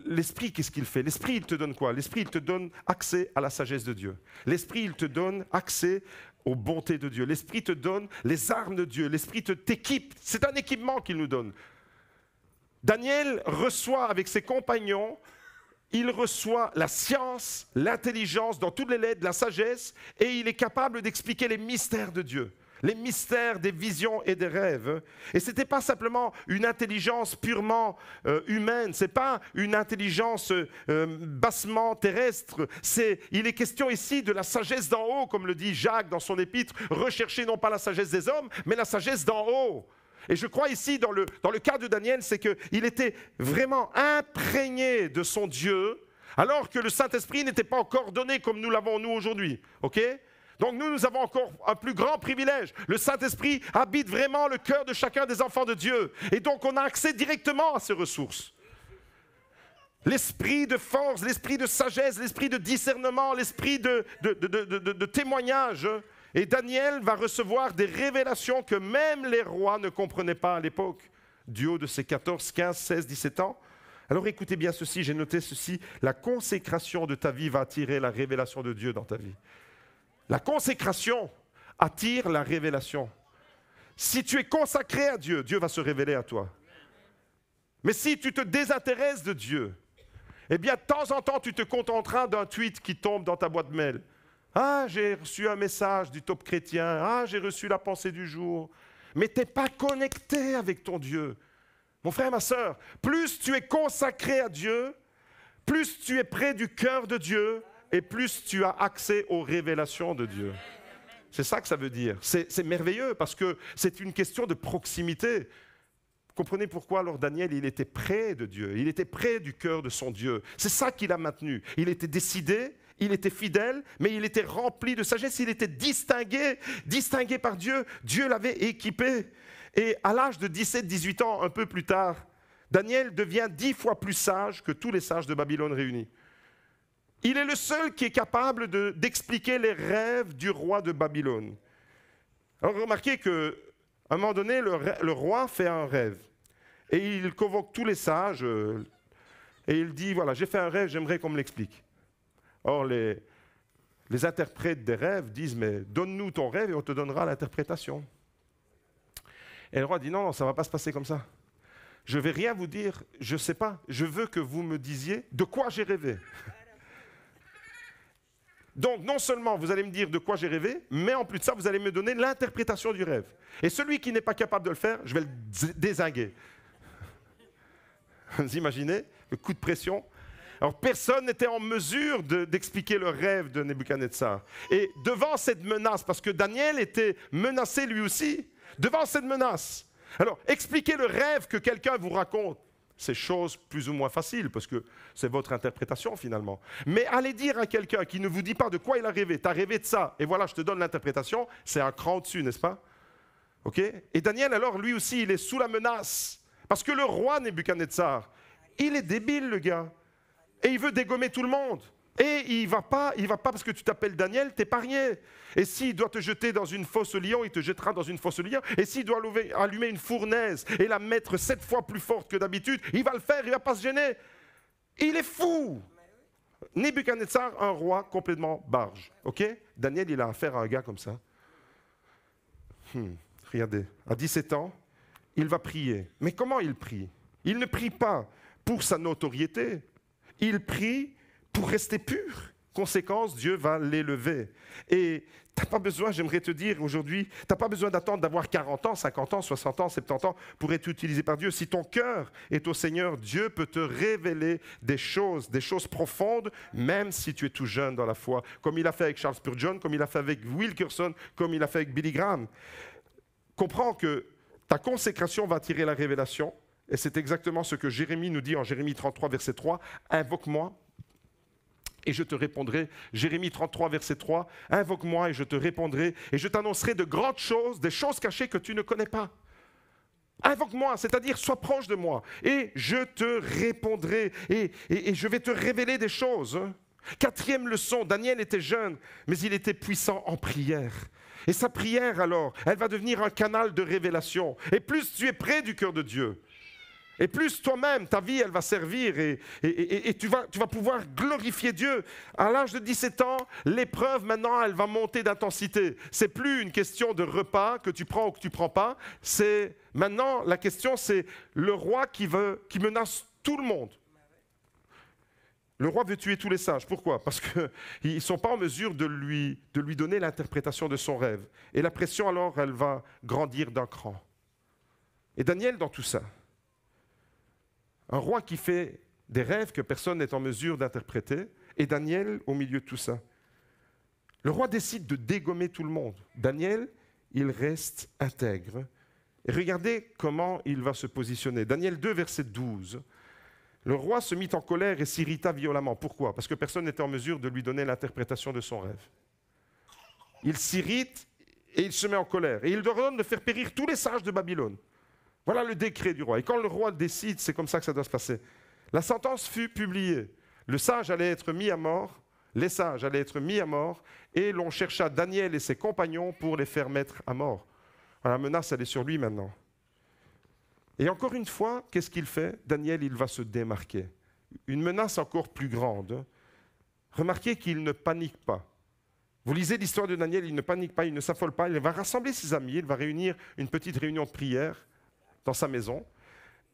l'Esprit, qu'est-ce qu'il fait? L'Esprit, il te donne quoi? L'Esprit, il te donne accès à la sagesse de Dieu. L'Esprit, il te donne accès aux bontés de Dieu. L'Esprit te donne les armes de Dieu. L'Esprit t'équipe. C'est un équipement qu'il nous donne. Daniel reçoit avec ses compagnons, il reçoit la science, l'intelligence dans toutes les lettres, la sagesse, et il est capable d'expliquer les mystères de Dieu. Les mystères des visions et des rêves. Et ce n'était pas simplement une intelligence purement humaine, ce n'est pas une intelligence bassement terrestre. Il est question ici de la sagesse d'en haut, comme le dit Jacques dans son épître, recherchez non pas la sagesse des hommes, mais la sagesse d'en haut. Et je crois ici, dans le cas de Daniel, c'est qu'il était vraiment imprégné de son Dieu, alors que le Saint-Esprit n'était pas encore donné comme nous l'avons nous aujourd'hui. OK ? Donc nous avons encore un plus grand privilège. Le Saint-Esprit habite vraiment le cœur de chacun des enfants de Dieu. Et donc on a accès directement à ces ressources. L'esprit de force, l'esprit de sagesse, l'esprit de discernement, l'esprit de témoignage. Et Daniel va recevoir des révélations que même les rois ne comprenaient pas à l'époque, du haut de ses 14, 15, 16, 17 ans. Alors écoutez bien ceci, j'ai noté ceci. La consécration de ta vie va attirer la révélation de Dieu dans ta vie. La consécration attire la révélation. Si tu es consacré à Dieu, Dieu va se révéler à toi. Mais si tu te désintéresses de Dieu, eh bien, de temps en temps, tu te contenteras d'un tweet qui tombe dans ta boîte mail. Ah, j'ai reçu un message du top chrétien. Ah, j'ai reçu la pensée du jour. Mais tu n'es pas connecté avec ton Dieu. Mon frère, ma sœur, plus tu es consacré à Dieu, plus tu es près du cœur de Dieu, et plus tu as accès aux révélations de Dieu. C'est ça que ça veut dire. C'est merveilleux parce que c'est une question de proximité. Vous comprenez pourquoi alors Daniel, il était près de Dieu, il était près du cœur de son Dieu. C'est ça qui l'a maintenu. Il était décidé, il était fidèle, mais il était rempli de sagesse, il était distingué par Dieu. Dieu l'avait équipé. Et à l'âge de 17-18 ans, un peu plus tard, Daniel devient 10 fois plus sage que tous les sages de Babylone réunis. Il est le seul qui est capable d'expliquer les rêves du roi de Babylone. Alors remarquez qu'à un moment donné, le roi fait un rêve. Et il convoque tous les sages et il dit, voilà, j'ai fait un rêve, j'aimerais qu'on me l'explique. Or, les interprètes des rêves disent, mais donne-nous ton rêve et on te donnera l'interprétation. Et le roi dit, non, ça ne va pas se passer comme ça. Je ne vais rien vous dire, je ne sais pas. Je veux que vous me disiez de quoi j'ai rêvé. Donc, non seulement vous allez me dire de quoi j'ai rêvé, mais en plus de ça, vous allez me donner l'interprétation du rêve. Et celui qui n'est pas capable de le faire, je vais le dézinguer. Vous imaginez le coup de pression? Alors, personne n'était en mesure d'expliquer le rêve de Nebuchadnezzar. Et devant cette menace, parce que Daniel était menacé lui aussi, devant cette menace, alors, expliquez le rêve que quelqu'un vous raconte. C'est chose plus ou moins facile, parce que c'est votre interprétation finalement. Mais allez dire à quelqu'un qui ne vous dit pas de quoi il a rêvé, tu as rêvé de ça, et voilà, je te donne l'interprétation, c'est un cran au-dessus, n'est-ce pas? Ok? Et Daniel, alors, lui aussi, il est sous la menace. Parce que le roi Nebuchadnezzar, il est débile, le gars. Et il veut dégommer tout le monde. Et il va pas parce que tu t'appelles Daniel, t'épargner. Et s'il doit te jeter dans une fosse au lion, il te jettera dans une fosse au lion. Et s'il doit allumer une fournaise et la mettre 7 fois plus forte que d'habitude, il va le faire, il ne va pas se gêner. Il est fou. Nebuchadnezzar, un roi complètement barge. Ok? Daniel, il a affaire à un gars comme ça. Regardez, à 17 ans, il va prier. Mais comment il prie? Il ne prie pas pour sa notoriété. Il prie pour rester pur. Conséquence, Dieu va l'élever. Et tu n'as pas besoin, j'aimerais te dire aujourd'hui, tu n'as pas besoin d'attendre d'avoir 40 ans, 50 ans, 60 ans, 70 ans pour être utilisé par Dieu. Si ton cœur est au Seigneur, Dieu peut te révéler des choses profondes, même si tu es tout jeune dans la foi, comme il a fait avec Charles Spurgeon, comme il a fait avec Wilkerson, comme il a fait avec Billy Graham. Comprends que ta consécration va attirer la révélation. et c'est exactement ce que Jérémie nous dit en Jérémie 33, verset 3, « Invoque-moi et je te répondrai. » Jérémie 33, verset 3, « Invoque-moi et je te répondrai, et je t'annoncerai de grandes choses, des choses cachées que tu ne connais pas. » Invoque-moi, c'est-à-dire sois proche de moi, et je te répondrai, et je vais te révéler des choses. Quatrième leçon, Daniel était jeune, mais il était puissant en prière. Et sa prière alors, elle va devenir un canal de révélation. Et plus tu es près du cœur de Dieu, et plus toi-même, ta vie, elle va servir et tu vas pouvoir glorifier Dieu. À l'âge de 17 ans, l'épreuve, maintenant, elle va monter d'intensité. Ce n'est plus une question de repas que tu prends ou que tu ne prends pas. Maintenant, la question, c'est le roi qui menace tout le monde. Le roi veut tuer tous les sages. Pourquoi? Parce qu'ils ne sont pas en mesure de lui donner l'interprétation de son rêve. Et la pression, alors, elle va grandir d'un cran. Et Daniel, dans tout ça, un roi qui fait des rêves que personne n'est en mesure d'interpréter, et Daniel au milieu de tout ça. Le roi décide de dégommer tout le monde. Daniel, il reste intègre. Et regardez comment il va se positionner. Daniel 2, verset 12. Le roi se mit en colère et s'irrita violemment. Pourquoi? Parce que personne n'était en mesure de lui donner l'interprétation de son rêve. Il s'irrite et il se met en colère. Et il ordonne de faire périr tous les sages de Babylone. Voilà le décret du roi. Et quand le roi décide, c'est comme ça que ça doit se passer. La sentence fut publiée. Le sage allait être mis à mort, les sages allaient être mis à mort, et l'on chercha Daniel et ses compagnons pour les faire mettre à mort. La menace, elle est sur lui maintenant. Et encore une fois, qu'est-ce qu'il fait? Daniel, il va se démarquer. Une menace encore plus grande. Remarquez qu'il ne panique pas. Vous lisez l'histoire de Daniel, il ne panique pas, il ne s'affole pas, il va rassembler ses amis, il va réunir une petite réunion de prière dans sa maison,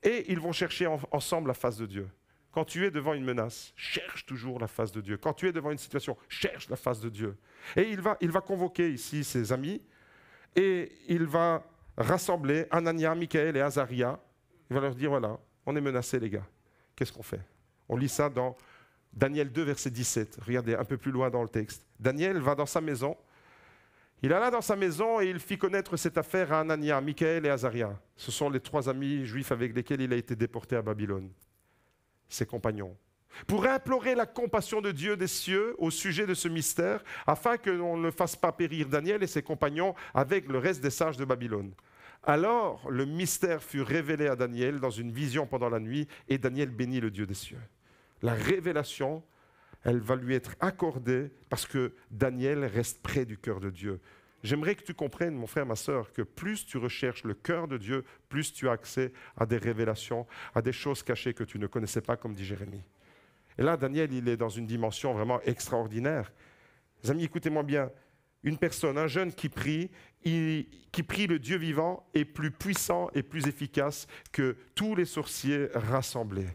et ils vont chercher ensemble la face de Dieu. Quand tu es devant une menace, cherche toujours la face de Dieu. Quand tu es devant une situation, cherche la face de Dieu. Et il va convoquer ici ses amis, et il va rassembler Anania, Michaël et Azaria. Il va leur dire, voilà, on est menacés les gars. Qu'est-ce qu'on fait? On lit ça dans Daniel 2, verset 17. Regardez, un peu plus loin dans le texte. Daniel va dans sa maison. Il alla dans sa maison et il fit connaître cette affaire à Anania, Michaël et Azaria. Ce sont les 3 amis juifs avec lesquels il a été déporté à Babylone. Ses compagnons. Pour implorer la compassion de Dieu des cieux au sujet de ce mystère, afin que l'on ne fasse pas périr Daniel et ses compagnons avec le reste des sages de Babylone. Alors le mystère fut révélé à Daniel dans une vision pendant la nuit, et Daniel bénit le Dieu des cieux. La révélation, elle va lui être accordée parce que Daniel reste près du cœur de Dieu. J'aimerais que tu comprennes, mon frère, ma sœur, que plus tu recherches le cœur de Dieu, plus tu as accès à des révélations, à des choses cachées que tu ne connaissais pas, comme dit Jérémie. Et là, Daniel, il est dans une dimension vraiment extraordinaire. Les amis, écoutez-moi bien. Une personne, un jeune qui prie le Dieu vivant est plus puissant et plus efficace que tous les sorciers rassemblés.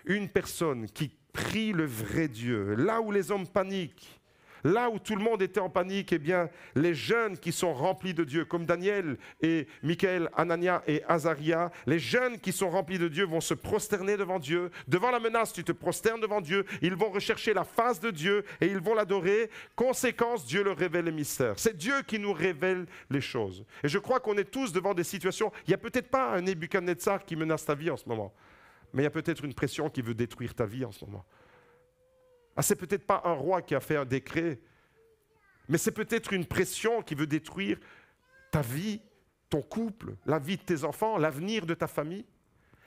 Une personne qui prie le vrai Dieu, là où les hommes paniquent, là où tout le monde était en panique, eh bien, les jeunes qui sont remplis de Dieu, comme Daniel et Michaël, Anania et Azaria, les jeunes qui sont remplis de Dieu vont se prosterner devant Dieu. Devant la menace, tu te prosternes devant Dieu. Ils vont rechercher la face de Dieu et ils vont l'adorer. Conséquence, Dieu leur révèle les mystères. C'est Dieu qui nous révèle les choses. Et je crois qu'on est tous devant des situations. Il n'y a peut-être pas un Nebuchadnezzar qui menace ta vie en ce moment, mais il y a peut-être une pression qui veut détruire ta vie en ce moment. Ah, c'est peut-être pas un roi qui a fait un décret, mais c'est peut-être une pression qui veut détruire ta vie, ton couple, la vie de tes enfants, l'avenir de ta famille.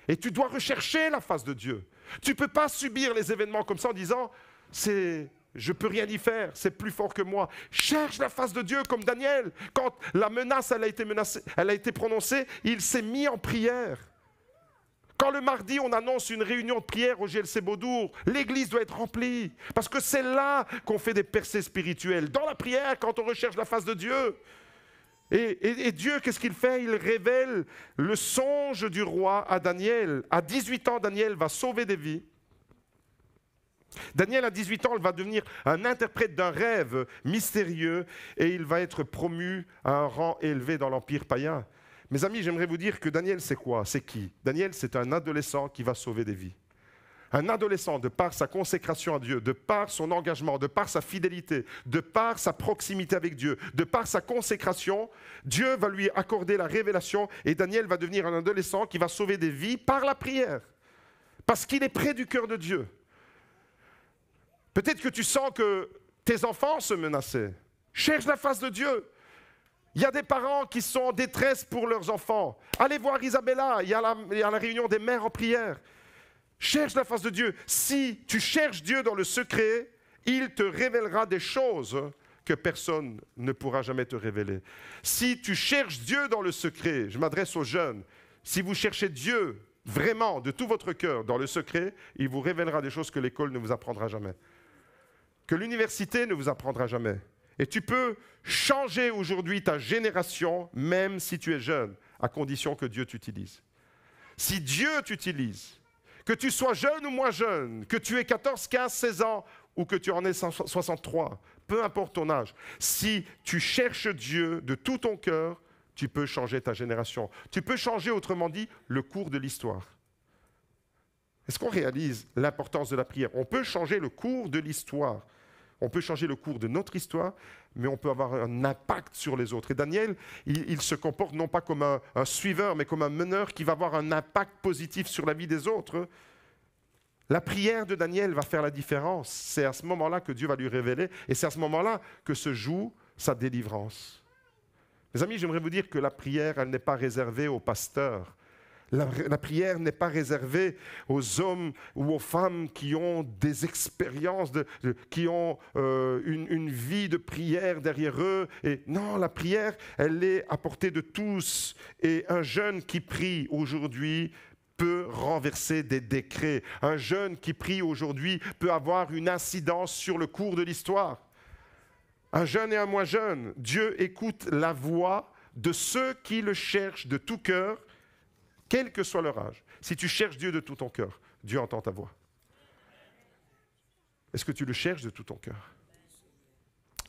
Et tu dois rechercher la face de Dieu. Tu ne peux pas subir les événements comme ça en disant « je ne peux rien y faire, c'est plus fort que moi ». Cherche la face de Dieu comme Daniel. Quand la menace elle a été prononcée, il s'est mis en prière. Quand le mardi, on annonce une réunion de prière au GLC Beaudour, l'église doit être remplie. Parce que c'est là qu'on fait des percées spirituelles. Dans la prière, quand on recherche la face de Dieu. Et Dieu, qu'est-ce qu'il fait? Il révèle le songe du roi à Daniel. À 18 ans, Daniel va sauver des vies. Daniel, à 18 ans, il va devenir un interprète d'un rêve mystérieux et il va être promu à un rang élevé dans l'empire païen. Mes amis, j'aimerais vous dire que Daniel, c'est quoi? C'est qui? Daniel, c'est un adolescent qui va sauver des vies. Un adolescent, de par sa consécration à Dieu, de par son engagement, de par sa fidélité, de par sa proximité avec Dieu, de par sa consécration, Dieu va lui accorder la révélation et Daniel va devenir un adolescent qui va sauver des vies par la prière. Parce qu'il est près du cœur de Dieu. Peut-être que tu sens que tes enfants se menaçaient. Cherche la face de Dieu. Il y a des parents qui sont en détresse pour leurs enfants. Allez voir Isabella, il y a la réunion des mères en prière. Cherche la face de Dieu. Si tu cherches Dieu dans le secret, il te révélera des choses que personne ne pourra jamais te révéler. Si tu cherches Dieu dans le secret, je m'adresse aux jeunes, si vous cherchez Dieu vraiment de tout votre cœur dans le secret, il vous révélera des choses que l'école ne vous apprendra jamais, que l'université ne vous apprendra jamais. Et tu peux changer aujourd'hui ta génération, même si tu es jeune, à condition que Dieu t'utilise. Si Dieu t'utilise, que tu sois jeune ou moins jeune, que tu aies 14, 15, 16 ans ou que tu en aies 63, peu importe ton âge, si tu cherches Dieu de tout ton cœur, tu peux changer ta génération. Tu peux changer, autrement dit, le cours de l'histoire. Est-ce qu'on réalise l'importance de la prière? On peut changer le cours de l'histoire. On peut changer le cours de notre histoire, mais on peut avoir un impact sur les autres. Et Daniel, il se comporte non pas comme un suiveur, mais comme un meneur qui va avoir un impact positif sur la vie des autres. La prière de Daniel va faire la différence. C'est à ce moment-là que Dieu va lui révéler, et c'est à ce moment-là que se joue sa délivrance. Mes amis, j'aimerais vous dire que la prière, elle n'est pas réservée aux pasteurs. La prière n'est pas réservée aux hommes ou aux femmes qui ont des expériences, qui ont une vie de prière derrière eux. Et non, la prière, elle est à portée de tous. Et un jeune qui prie aujourd'hui peut renverser des décrets. Un jeune qui prie aujourd'hui peut avoir une incidence sur le cours de l'histoire. Un jeune et un moins jeune, Dieu écoute la voix de ceux qui le cherchent de tout cœur, quel que soit leur âge. Si tu cherches Dieu de tout ton cœur, Dieu entend ta voix. Est-ce que tu le cherches de tout ton cœur?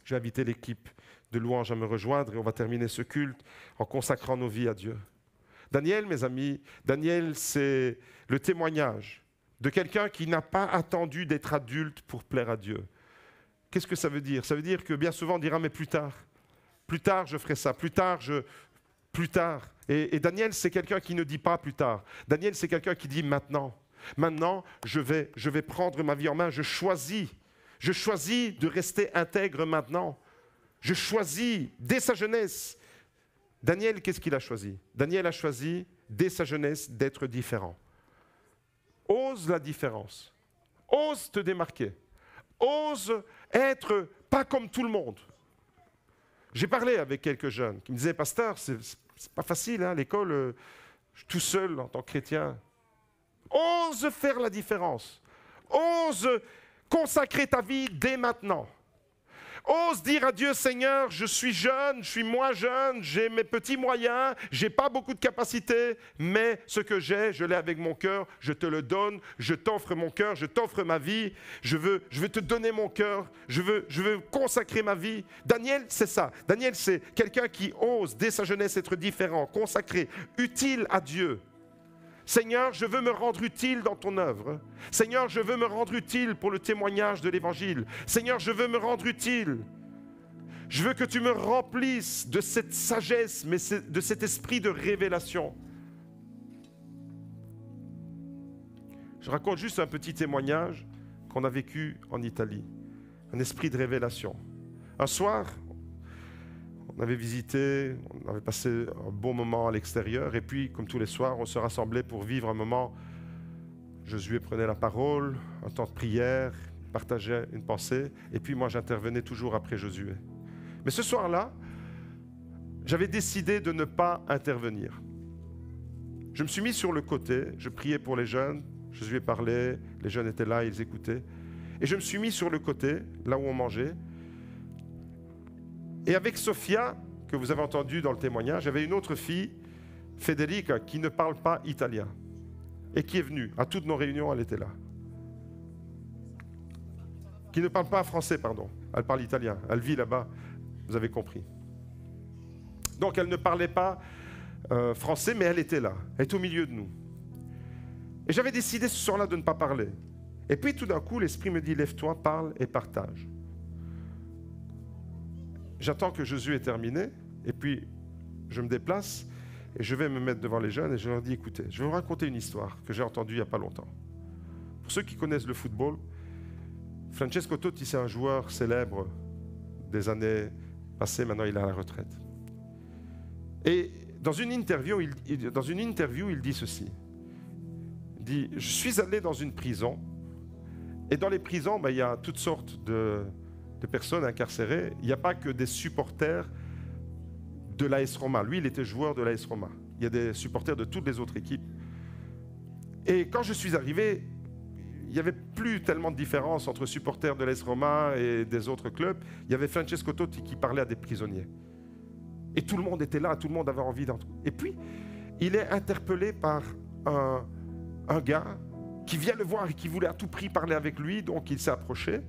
Je vais inviter l'équipe de louange à me rejoindre et on va terminer ce culte en consacrant nos vies à Dieu. Daniel, mes amis, Daniel, c'est le témoignage de quelqu'un qui n'a pas attendu d'être adulte pour plaire à Dieu. Qu'est-ce que ça veut dire? Ça veut dire que bien souvent on dira, mais plus tard je ferai ça, plus tard. Et Daniel, c'est quelqu'un qui ne dit pas plus tard. Daniel, c'est quelqu'un qui dit maintenant. Maintenant, je vais prendre ma vie en main. Je choisis de rester intègre maintenant. Je choisis dès sa jeunesse. Daniel, qu'est-ce qu'il a choisi? Daniel a choisi dès sa jeunesse d'être différent. Ose la différence. Ose te démarquer. Ose être pas comme tout le monde. J'ai parlé avec quelques jeunes qui me disaient, pasteur, c'est pas facile, hein, l'école, je suis tout seul en tant que chrétien. Ose faire la différence. Ose consacrer ta vie dès maintenant. Ose dire à Dieu, Seigneur, je suis jeune, je suis moins jeune, j'ai mes petits moyens, je n'ai pas beaucoup de capacités, mais ce que j'ai, je l'ai avec mon cœur, je te le donne, je t'offre mon cœur, je t'offre ma vie, je veux te donner mon cœur, je veux consacrer ma vie. Daniel, c'est ça. Daniel, c'est quelqu'un qui ose, dès sa jeunesse, être différent, consacré, utile à Dieu. Seigneur, je veux me rendre utile dans ton œuvre. Seigneur, je veux me rendre utile pour le témoignage de l'Évangile. Seigneur, je veux me rendre utile. Je veux que tu me remplisses de cette sagesse, mais de cet esprit de révélation. Je raconte juste un petit témoignage qu'on a vécu en Italie. Un esprit de révélation. Un soir, on avait visité, on avait passé un bon moment à l'extérieur et puis, comme tous les soirs, on se rassemblait pour vivre un moment. Josué prenait la parole, un temps de prière, partageait une pensée et puis moi j'intervenais toujours après Josué. Mais ce soir-là, j'avais décidé de ne pas intervenir. Je me suis mis sur le côté, je priais pour les jeunes, Josué parlait, les jeunes étaient là, ils écoutaient. Et je me suis mis sur le côté, là où on mangeait. Et avec Sofia, que vous avez entendu dans le témoignage, j'avais une autre fille, Federica, qui ne parle pas italien et qui est venue. À toutes nos réunions, elle était là. Qui ne parle pas français, pardon. Elle parle italien. Elle vit là-bas, vous avez compris. Donc elle ne parlait pas français, mais elle était là. Elle est au milieu de nous. Et j'avais décidé ce soir-là de ne pas parler. Et puis tout d'un coup, l'Esprit me dit, lève-toi, parle et partage. J'attends que Jésus ait terminé, et puis je me déplace, et je vais me mettre devant les jeunes, et je leur dis, écoutez, je vais vous raconter une histoire que j'ai entendue il n'y a pas longtemps. Pour ceux qui connaissent le football, Francesco Totti, c'est un joueur célèbre des années passées, maintenant il est à la retraite. Et dans une interview, il dit ceci. Il dit, je suis allé dans une prison, et dans les prisons, il y a toutes sortes de personnes incarcérées. Il n'y a pas que des supporters de l'AS Roma. Lui, il était joueur de l'AS Roma. Il y a des supporters de toutes les autres équipes. Et quand je suis arrivé, il n'y avait plus tellement de différence entre supporters de l'AS Roma et des autres clubs. Il y avait Francesco Totti qui parlait à des prisonniers. Et tout le monde était là, tout le monde avait envie d'entrer. Et puis, il est interpellé par un gars qui vient le voir et qui voulait à tout prix parler avec lui, donc il s'est approché.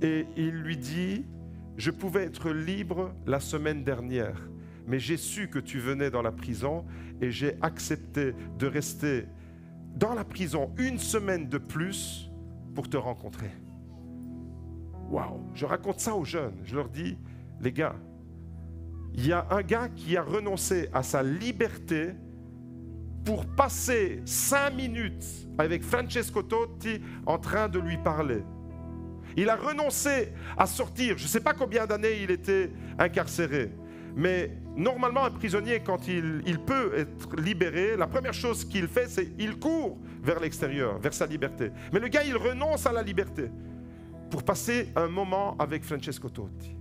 Et il lui dit, je pouvais être libre la semaine dernière, mais j'ai su que tu venais dans la prison et j'ai accepté de rester dans la prison une semaine de plus pour te rencontrer. Waouh! Je raconte ça aux jeunes. Je leur dis, les gars, il y a un gars qui a renoncé à sa liberté pour passer 5 minutes avec Francesco Totti en train de lui parler. Il a renoncé à sortir. Je ne sais pas combien d'années il était incarcéré. Mais normalement, un prisonnier, quand il peut être libéré, la première chose qu'il fait, c'est qu'il court vers l'extérieur, vers sa liberté. Mais le gars, il renonce à la liberté pour passer un moment avec Francesco Totti.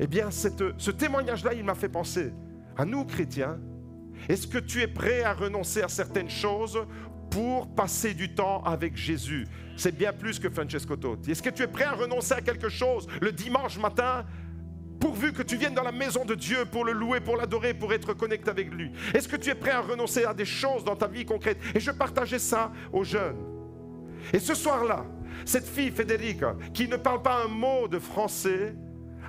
Eh bien, ce témoignage-là, il m'a fait penser à nous, chrétiens. Est-ce que tu es prêt à renoncer à certaines choses pour passer du temps avec Jésus? C'est bien plus que Francesco Totti. Est-ce que tu es prêt à renoncer à quelque chose le dimanche matin, pourvu que tu viennes dans la maison de Dieu pour le louer, pour l'adorer, pour être connecté avec lui? Est-ce que tu es prêt à renoncer à des choses dans ta vie concrète? Et je partageais ça aux jeunes. Et ce soir-là, cette fille, Federica, qui ne parle pas un mot de français,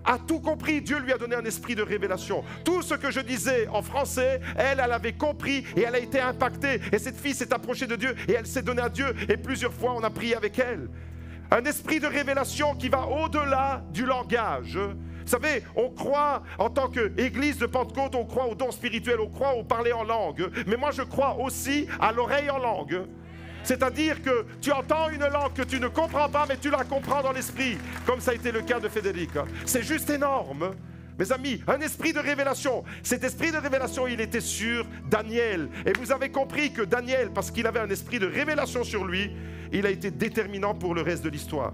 a tout compris. Dieu lui a donné un esprit de révélation. Tout ce que je disais en français, elle avait compris et elle a été impactée. Et cette fille s'est approchée de Dieu et elle s'est donnée à Dieu. Et plusieurs fois, on a prié avec elle. Un esprit de révélation qui va au-delà du langage. Vous savez, on croit, en tant qu'église de Pentecôte, on croit aux dons spirituels, on croit au parler en langue. Mais moi, je crois aussi à l'oreille en langue. C'est-à-dire que tu entends une langue que tu ne comprends pas, mais tu la comprends dans l'esprit, comme ça a été le cas de Federica. C'est juste énorme. Mes amis, un esprit de révélation. Cet esprit de révélation, il était sur Daniel. Et vous avez compris que Daniel, parce qu'il avait un esprit de révélation sur lui, il a été déterminant pour le reste de l'histoire.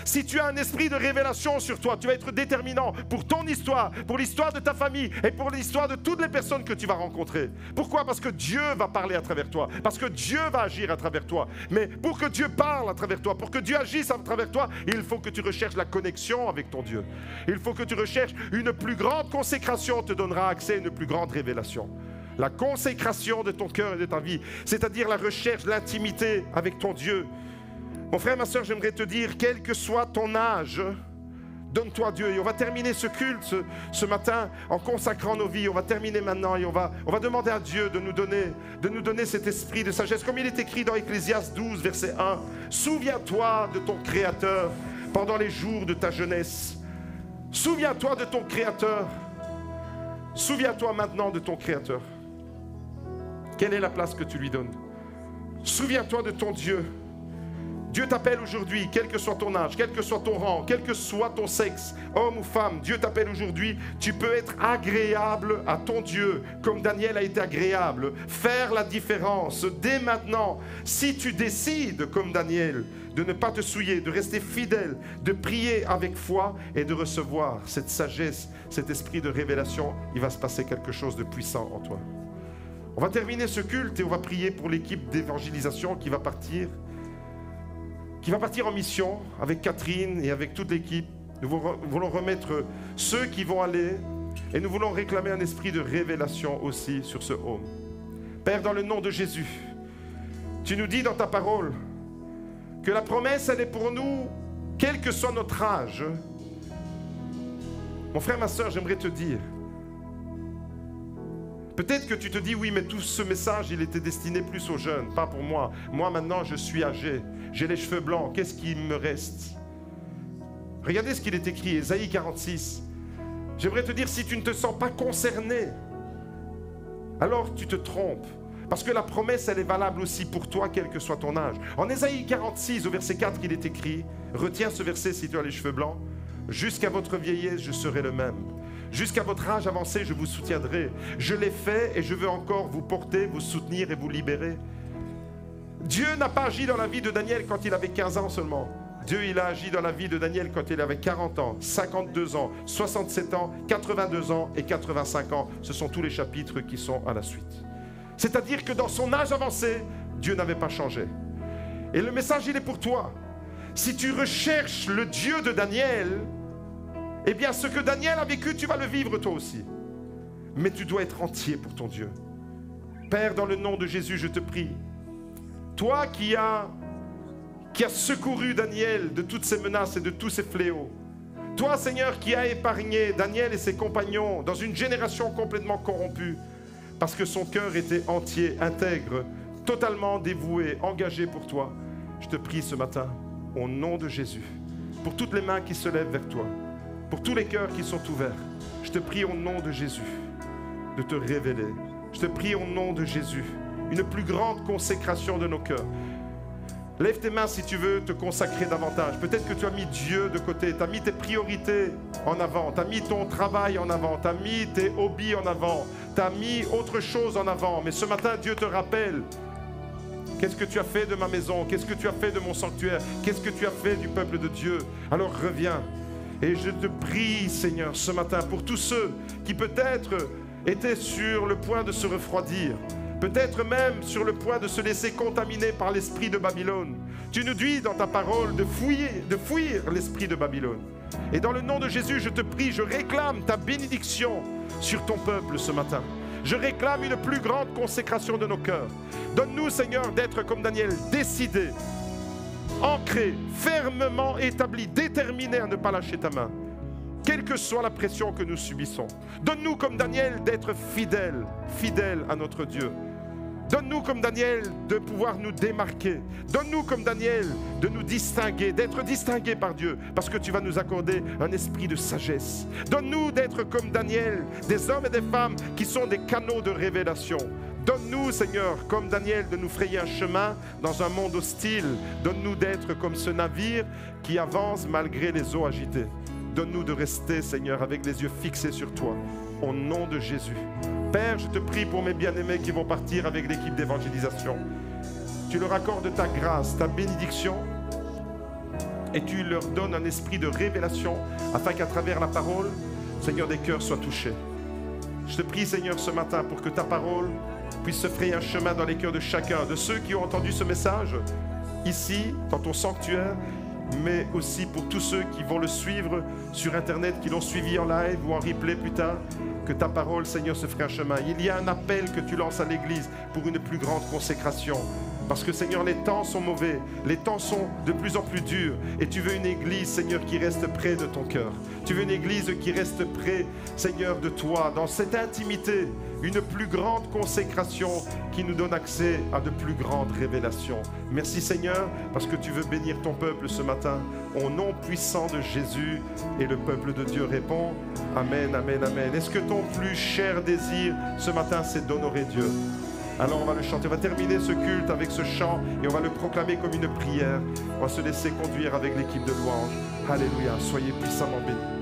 Si tu as un esprit de révélation sur toi, tu vas être déterminant pour ton histoire, pour l'histoire de ta famille et pour l'histoire de toutes les personnes que tu vas rencontrer. Pourquoi? Parce que Dieu va parler à travers toi, parce que Dieu va agir à travers toi. Mais pour que Dieu parle à travers toi, pour que Dieu agisse à travers toi, il faut que tu recherches la connexion avec ton Dieu. Il faut que tu recherches une plus grande consécration, te donnera accès à une plus grande révélation. La consécration de ton cœur et de ta vie, c'est-à-dire la recherche, l'intimité avec ton Dieu. Mon frère, ma soeur, j'aimerais te dire, quel que soit ton âge, donne-toi Dieu. Et on va terminer ce culte ce matin en consacrant nos vies. On va terminer maintenant et on va demander à Dieu de nous donner cet esprit de sagesse. Comme il est écrit dans Ecclésiaste 12, verset 1. Souviens-toi de ton Créateur pendant les jours de ta jeunesse. Souviens-toi de ton Créateur. Souviens-toi maintenant de ton Créateur. Quelle est la place que tu lui donnes? Souviens-toi de ton Dieu. Dieu t'appelle aujourd'hui, quel que soit ton âge, quel que soit ton rang, quel que soit ton sexe, homme ou femme. Dieu t'appelle aujourd'hui, tu peux être agréable à ton Dieu, comme Daniel a été agréable. Faire la différence dès maintenant. Si tu décides, comme Daniel, de ne pas te souiller, de rester fidèle, de prier avec foi et de recevoir cette sagesse, cet esprit de révélation, il va se passer quelque chose de puissant en toi. On va terminer ce culte et on va prier pour l'équipe d'évangélisation qui va partir en mission avec Catherine et avec toute l'équipe. Nous voulons remettre ceux qui vont aller et nous voulons réclamer un esprit de révélation aussi sur ce home. Père, dans le nom de Jésus, tu nous dis dans ta parole que la promesse, elle est pour nous, quel que soit notre âge. Mon frère, ma soeur, j'aimerais te dire, Peut-être que tu te dis, oui, mais tout ce message, il était destiné plus aux jeunes, pas pour moi. Moi, maintenant, je suis âgé, j'ai les cheveux blancs, qu'est-ce qui me reste? Regardez ce qu'il est écrit, Ésaïe 46. J'aimerais te dire, si tu ne te sens pas concerné, alors tu te trompes. Parce que la promesse, elle est valable aussi pour toi, quel que soit ton âge. En Ésaïe 46, au verset 4, il est écrit, retiens ce verset si tu as les cheveux blancs, « Jusqu'à votre vieillesse, je serai le même. Jusqu'à votre âge avancé, je vous soutiendrai. Je l'ai fait et je veux encore vous porter, vous soutenir et vous libérer. » Dieu n'a pas agi dans la vie de Daniel quand il avait 15 ans seulement. Dieu, il a agi dans la vie de Daniel quand il avait 40 ans, 52 ans, 67 ans, 82 ans et 85 ans. Ce sont tous les chapitres qui sont à la suite. C'est-à-dire que dans son âge avancé, Dieu n'avait pas changé. Et le message, il est pour toi. Si tu recherches le Dieu de Daniel, eh bien, ce que Daniel a vécu, tu vas le vivre toi aussi. Mais tu dois être entier pour ton Dieu. Père, dans le nom de Jésus, je te prie. Toi qui as secouru Daniel de toutes ces menaces et de tous ces fléaux. Toi, Seigneur, qui as épargné Daniel et ses compagnons dans une génération complètement corrompue, parce que son cœur était entier, intègre, totalement dévoué, engagé pour toi. Je te prie ce matin, au nom de Jésus, pour toutes les mains qui se lèvent vers toi, pour tous les cœurs qui sont ouverts, je te prie au nom de Jésus de te révéler. Je te prie au nom de Jésus, une plus grande consécration de nos cœurs. Lève tes mains si tu veux te consacrer davantage. Peut-être que tu as mis Dieu de côté, tu as mis tes priorités en avant, tu as mis ton travail en avant, tu as mis tes hobbies en avant, tu as mis autre chose en avant. Mais ce matin, Dieu te rappelle, qu'est-ce que tu as fait de ma maison? Qu'est-ce que tu as fait de mon sanctuaire? Qu'est-ce que tu as fait du peuple de Dieu? Alors reviens. Et je te prie, Seigneur, ce matin, pour tous ceux qui peut-être étaient sur le point de se refroidir, peut-être même sur le point de se laisser contaminer par l'esprit de Babylone. Tu nous dis dans ta parole de fuir l'esprit de Babylone. Et dans le nom de Jésus, je te prie, je réclame ta bénédiction sur ton peuple ce matin. Je réclame une plus grande consécration de nos cœurs. Donne-nous, Seigneur, d'être comme Daniel, décidés, ancrés, fermement établis, déterminés à ne pas lâcher ta main, quelle que soit la pression que nous subissons. Donne-nous, comme Daniel, d'être fidèles à notre Dieu. Donne-nous, comme Daniel, de pouvoir nous démarquer. Donne-nous, comme Daniel, de nous distinguer, d'être distingués par Dieu, parce que tu vas nous accorder un esprit de sagesse. Donne-nous d'être comme Daniel, des hommes et des femmes qui sont des canaux de révélation. Donne-nous, Seigneur, comme Daniel, de nous frayer un chemin dans un monde hostile. Donne-nous d'être comme ce navire qui avance malgré les eaux agitées. Donne-nous de rester, Seigneur, avec les yeux fixés sur toi, au nom de Jésus. Père, je te prie pour mes bien-aimés qui vont partir avec l'équipe d'évangélisation. Tu leur accordes ta grâce, ta bénédiction, et tu leur donnes un esprit de révélation, afin qu'à travers la parole, Seigneur, des cœurs soient touchés. Je te prie, Seigneur, ce matin, pour que ta parole puisse se frayer un chemin dans les cœurs de chacun, de ceux qui ont entendu ce message, ici, dans ton sanctuaire, mais aussi pour tous ceux qui vont le suivre sur Internet, qui l'ont suivi en live ou en replay plus tard, que ta parole, Seigneur, se ferait un chemin. Il y a un appel que tu lances à l'Église pour une plus grande consécration. Parce que, Seigneur, les temps sont mauvais, les temps sont de plus en plus durs. Et tu veux une Église, Seigneur, qui reste près de ton cœur. Tu veux une Église qui reste près, Seigneur, de toi, dans cette intimité, une plus grande consécration qui nous donne accès à de plus grandes révélations. Merci, Seigneur, parce que tu veux bénir ton peuple ce matin, au nom puissant de Jésus. Et le peuple de Dieu répond, Amen, Amen, Amen. Est-ce que ton plus cher désir ce matin, c'est d'honorer Dieu? Alors on va le chanter, on va terminer ce culte avec ce chant et on va le proclamer comme une prière. On va se laisser conduire avec l'équipe de louange. Alléluia, soyez puissamment bénis.